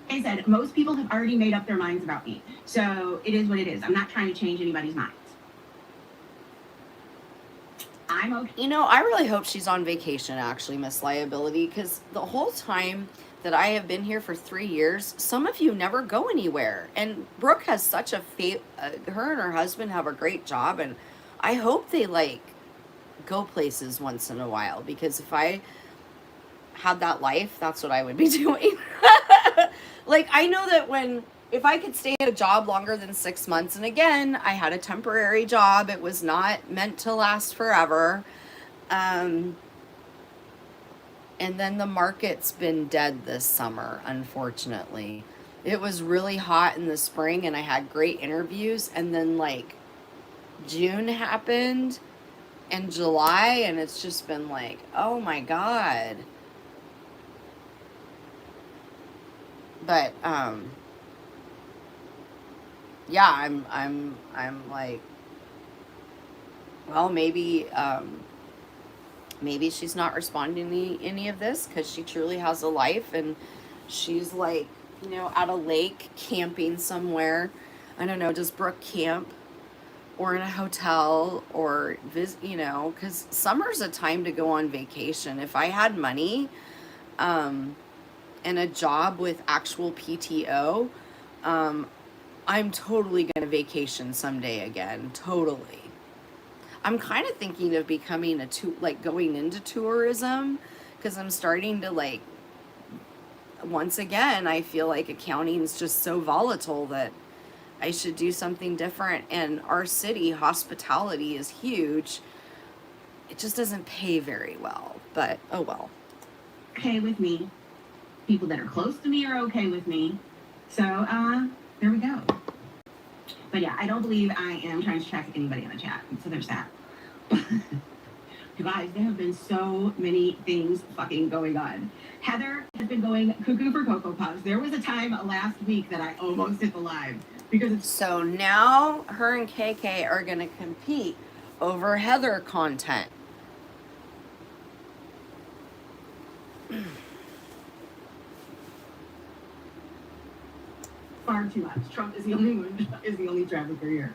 [SPEAKER 3] I said, most people have already made up their minds about me. So it is what it is. I'm not trying to change anybody's minds. I'm okay.
[SPEAKER 1] You know, I really hope she's on vacation, actually, Miss Liability, because the whole time that I have been here for 3 years, some of you never go anywhere. And Brooke has such a her and her husband have a great job, and I hope they, like, go places once in a while, because if I had that life, that's what I would be doing. Like, I know that if I could stay at a job longer than 6 months, and again, I had a temporary job, it was not meant to last forever. And then the market's been dead this summer, unfortunately. It was really hot in the spring and I had great interviews, and then like June happened and July, and it's just been like, oh my God. But yeah, I'm like, well, maybe she's not responding to any of this because she truly has a life, and she's like, you know, at a lake camping somewhere. I don't know, does Brooke camp or in a hotel or visit, you know, because summer's a time to go on vacation. If I had money and a job with actual PTO, I'm totally going to vacation someday again. Totally. I'm kind of thinking of becoming going into tourism, because I'm starting to like, once again, I feel like accounting is just so volatile that I should do something different. And our city, hospitality is huge. It just doesn't pay very well, but oh well.
[SPEAKER 3] Okay with me. People that are close to me are okay with me. So, there we go. But yeah, I don't believe I am trying to traffic anybody in the chat. So there's that. You guys, there have been so many things fucking going on. Heather has been going cuckoo for Cocoa Puffs. There was a time last week that I almost hit the live because it's
[SPEAKER 1] so now her and KK are going to compete over Heather content.
[SPEAKER 3] far too much. Trump is the only trafficker here.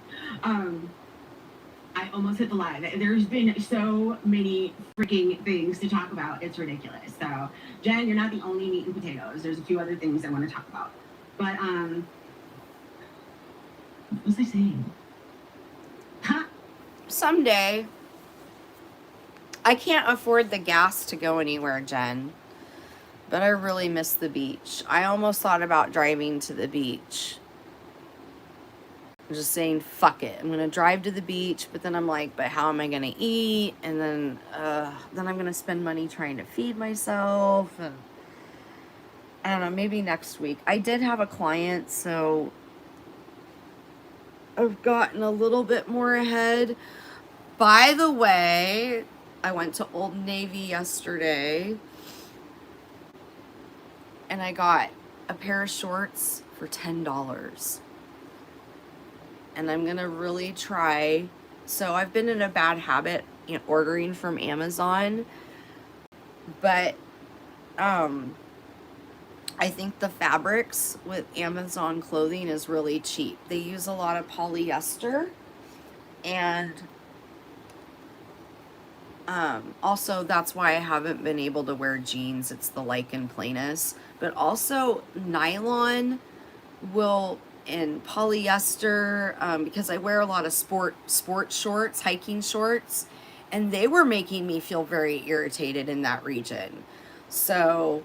[SPEAKER 3] I almost hit the live. There's been so many freaking things to talk about. It's ridiculous. So, Jen, you're not the only meat and potatoes. There's a few other things I want to talk about. But, what was I saying? Huh?
[SPEAKER 1] Someday. I can't afford the gas to go anywhere, Jen. But I really miss the beach. I almost thought about driving to the beach. I'm just saying, fuck it. I'm going to drive to the beach, but then I'm like, but how am I going to eat? And then I'm going to spend money trying to feed myself. And I don't know, maybe next week. I did have a client, so I've gotten a little bit more ahead. By the way, I went to Old Navy yesterday, and I got a pair of shorts for $10. And I'm going to really try. So I've been in a bad habit, ordering from Amazon. But I think the fabrics with Amazon clothing is really cheap. They use a lot of polyester. And also, that's why I haven't been able to wear jeans. It's the lichen planus. But also, nylon and polyester, because I wear a lot of sport shorts, hiking shorts, and they were making me feel very irritated in that region. So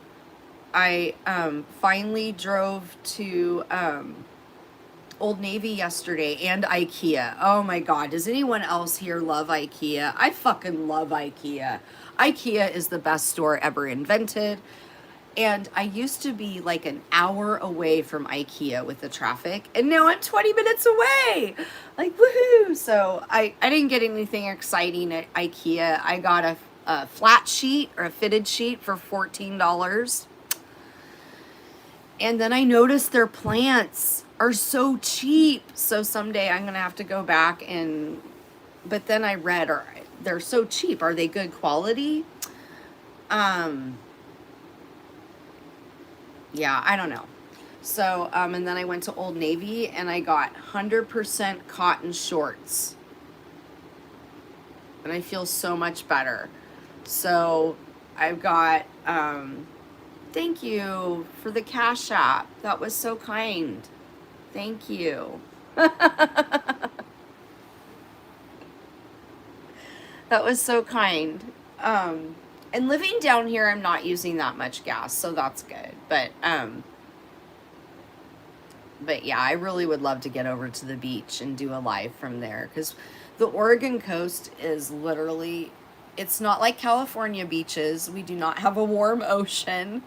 [SPEAKER 1] I finally drove to Old Navy yesterday and IKEA. Oh my God. Does anyone else here love IKEA? I fucking love IKEA. IKEA is the best store ever invented. And I used to be like an hour away from IKEA with the traffic, and now I'm 20 minutes away. Like, woohoo. So I didn't get anything exciting at IKEA. I got a flat sheet or a fitted sheet for $14. And then I noticed their plants are so cheap. So someday I'm going to have to go back and, but then I read, or they're so cheap. Are they good quality? Yeah, I don't know. So, and then I went to Old Navy and I got 100% cotton shorts. And I feel so much better. So I've got, thank you for the Cash App. That was so kind. Thank you. That was so kind. And living down here, I'm not using that much gas, so that's good. But yeah, I really would love to get over to the beach and do a live from there, because the Oregon coast is literally, it's not like California beaches. We do not have a warm ocean.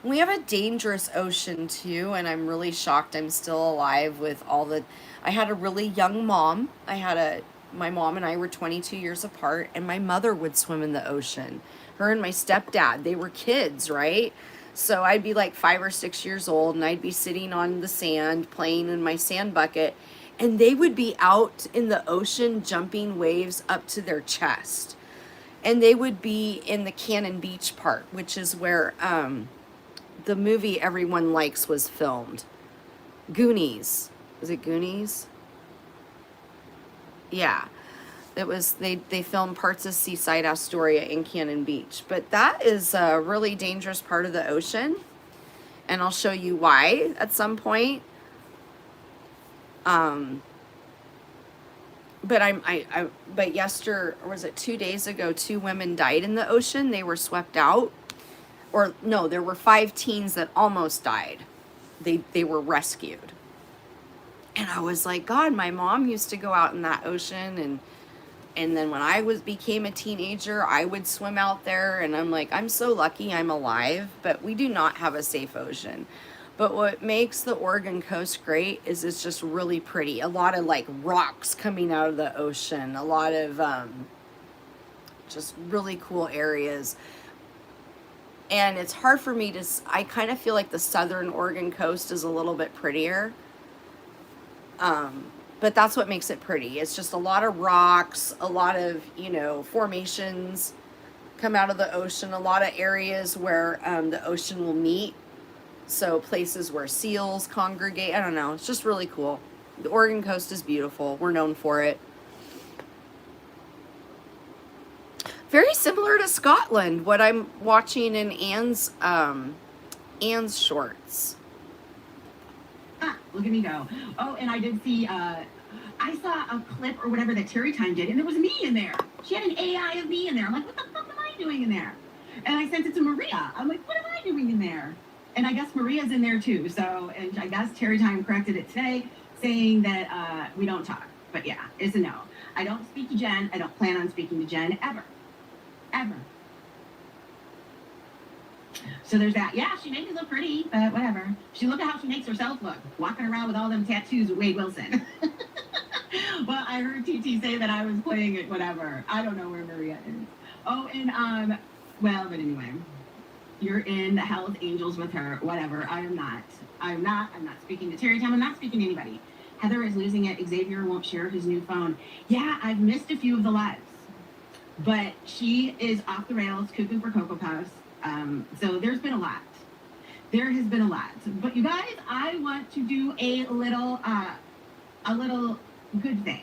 [SPEAKER 1] We have a dangerous ocean too, and I'm really shocked I'm still alive with all the, I had a really young mom. My mom and I were 22 years apart, and my mother would swim in the ocean. Her and my stepdad, they were kids, right? So I'd be like 5 or 6 years old, and I'd be sitting on the sand playing in my sand bucket, and they would be out in the ocean jumping waves up to their chest. And they would be in the Cannon Beach part, which is where the movie everyone likes was filmed. Goonies. Was it Goonies? Yeah, it was, they filmed parts of Seaside Astoria in Cannon Beach, but that is a really dangerous part of the ocean, and I'll show you why at some point. But or was it 2 days ago, 2 women died in the ocean. They were swept out, or no, there were 5 teens that almost died. They were rescued. And I was like, God, my mom used to go out in that ocean, and then when I became a teenager, I would swim out there, and I'm like, I'm so lucky I'm alive, but we do not have a safe ocean. But what makes the Oregon coast great is it's just really pretty. A lot of like rocks coming out of the ocean, a lot of just really cool areas. And it's hard for me to, I kind of feel like the southern Oregon coast is a little bit prettier. But that's what makes it pretty. It's just a lot of rocks, a lot of, formations come out of the ocean, a lot of areas where the ocean will meet. So places where seals congregate. I don't know. It's just really cool. The Oregon coast is beautiful. We're known for it. Very similar to Scotland, what I'm watching in Anne's shorts.
[SPEAKER 3] Look at me go. Oh, and I did see, I saw a clip or whatever that Terry Time did, and there was me in there. She had an AI of me in there. I'm like, what the fuck am I doing in there? And I sent it to Maria. I'm like, what am I doing in there? And I guess Maria's in there too. So, and I guess Terry Time corrected it today, saying that we don't talk. But yeah, it's a no. I don't speak to Jen. I don't plan on speaking to Jen ever. Ever. So there's that. Yeah, she made me look pretty, but whatever. Look at how she makes herself look, walking around with all them tattoos with Wade Wilson. Well, I heard TT say that I was playing it, whatever. I don't know where Maria is. Oh, and, well, but anyway, you're in the Hells Angels with her, whatever. I'm not speaking to Terry Time. I'm not speaking to anybody. Heather is losing it. Xavier won't share his new phone. Yeah, I've missed a few of the lives, but she is off the rails, cuckoo for Cocoa Puffs. So there's been a lot. There has been a lot. But you guys, I want to do a little good thing.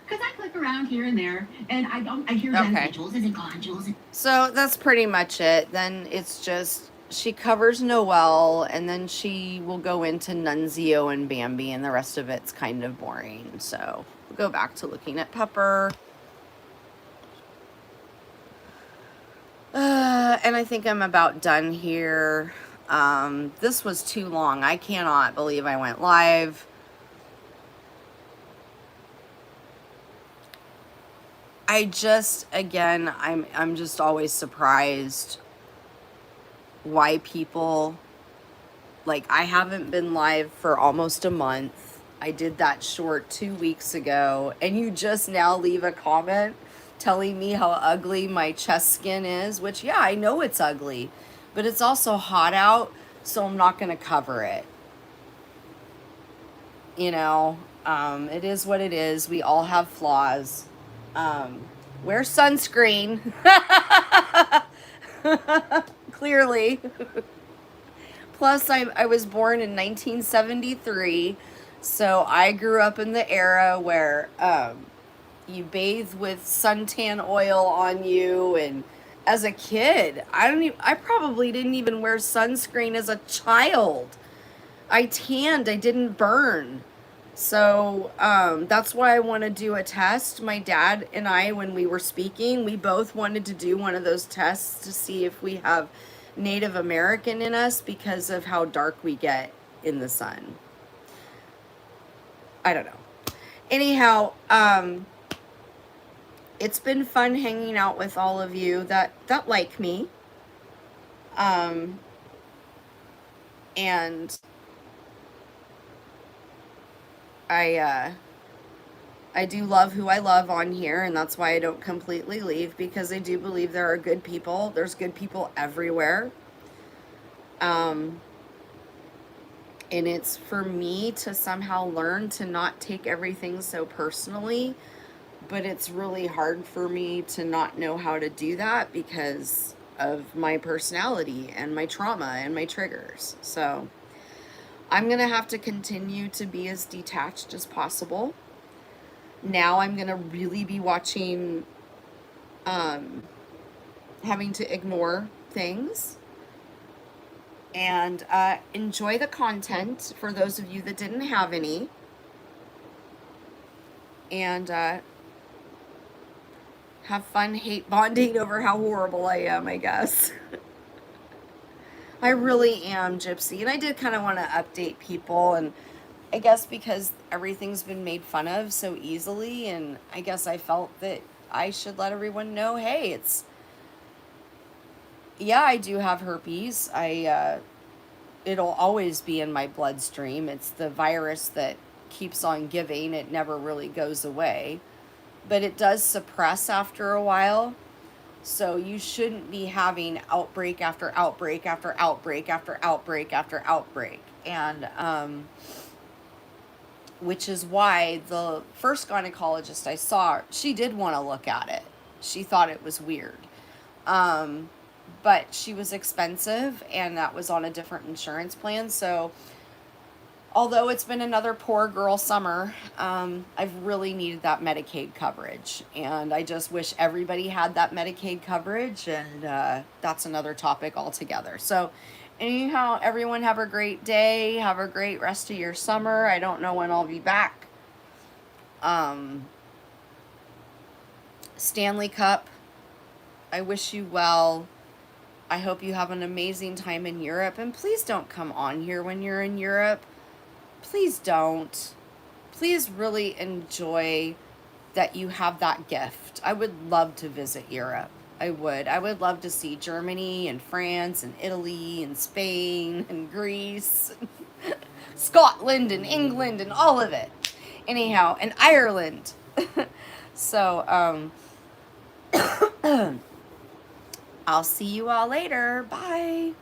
[SPEAKER 3] Because I click around here and there, and I hear Jen say, Jules isn't gone, Jules isn't.
[SPEAKER 1] So that's pretty much it. Then it's just, she covers Noelle, and then she will go into Nunzio and Bambi, and the rest of it's kind of boring. So we'll go back to looking at Pepper. And I think I'm about done here. This was too long. I cannot believe I went live. I just, again, I'm just always surprised why people, like, I haven't been live for almost a month. I did that short 2 weeks ago, and you just now leave a comment telling me how ugly my chest skin is, which, yeah, I know it's ugly, but it's also hot out, so I'm not going to cover it. You know, it is what it is. We all have flaws. Wear sunscreen. Clearly. Plus, I was born in 1973, so I grew up in the era where you bathe with suntan oil on you, and as a kid, I probably didn't even wear sunscreen as a child. I tanned, I didn't burn. So that's why I want to do a test. My dad and I, when we were speaking, we both wanted to do one of those tests to see if we have Native American in us because of how dark we get in the sun. I don't know. Anyhow, it's been fun hanging out with all of you that like me. And I do love who I love on here, and that's why I don't completely leave, because I do believe there are good people. There's good people everywhere. And it's for me to somehow learn to not take everything so personally, but it's really hard for me to not know how to do that because of my personality and my trauma and my triggers. So I'm going to have to continue to be as detached as possible. Now I'm going to really be watching, having to ignore things and enjoy the content for those of you that didn't have any. And have fun hate bonding over how horrible I am, I guess. I really am, Gypsy. And I did kind of want to update people, and I guess because everything's been made fun of so easily, and I guess I felt that I should let everyone know, hey, yeah, I do have herpes. It'll always be in my bloodstream. It's the virus that keeps on giving. It never really goes away, but it does suppress after a while. So you shouldn't be having outbreak after outbreak after outbreak after outbreak after outbreak. And, which is why the first gynecologist I saw, she did want to look at it. She thought it was weird. But she was expensive, and that was on a different insurance plan. So although it's been another poor girl summer, I've really needed that Medicaid coverage. And I just wish everybody had that Medicaid coverage, and that's another topic altogether. So anyhow, everyone have a great day. Have a great rest of your summer. I don't know when I'll be back. Stanley Cup, I wish you well. I hope you have an amazing time in Europe. And please don't come on here when you're in Europe. Please don't. Please really enjoy that you have that gift. I would love to visit Europe. I would. I would love to see Germany and France and Italy and Spain and Greece, Scotland and England and all of it. Anyhow, and Ireland. So, I'll see you all later. Bye.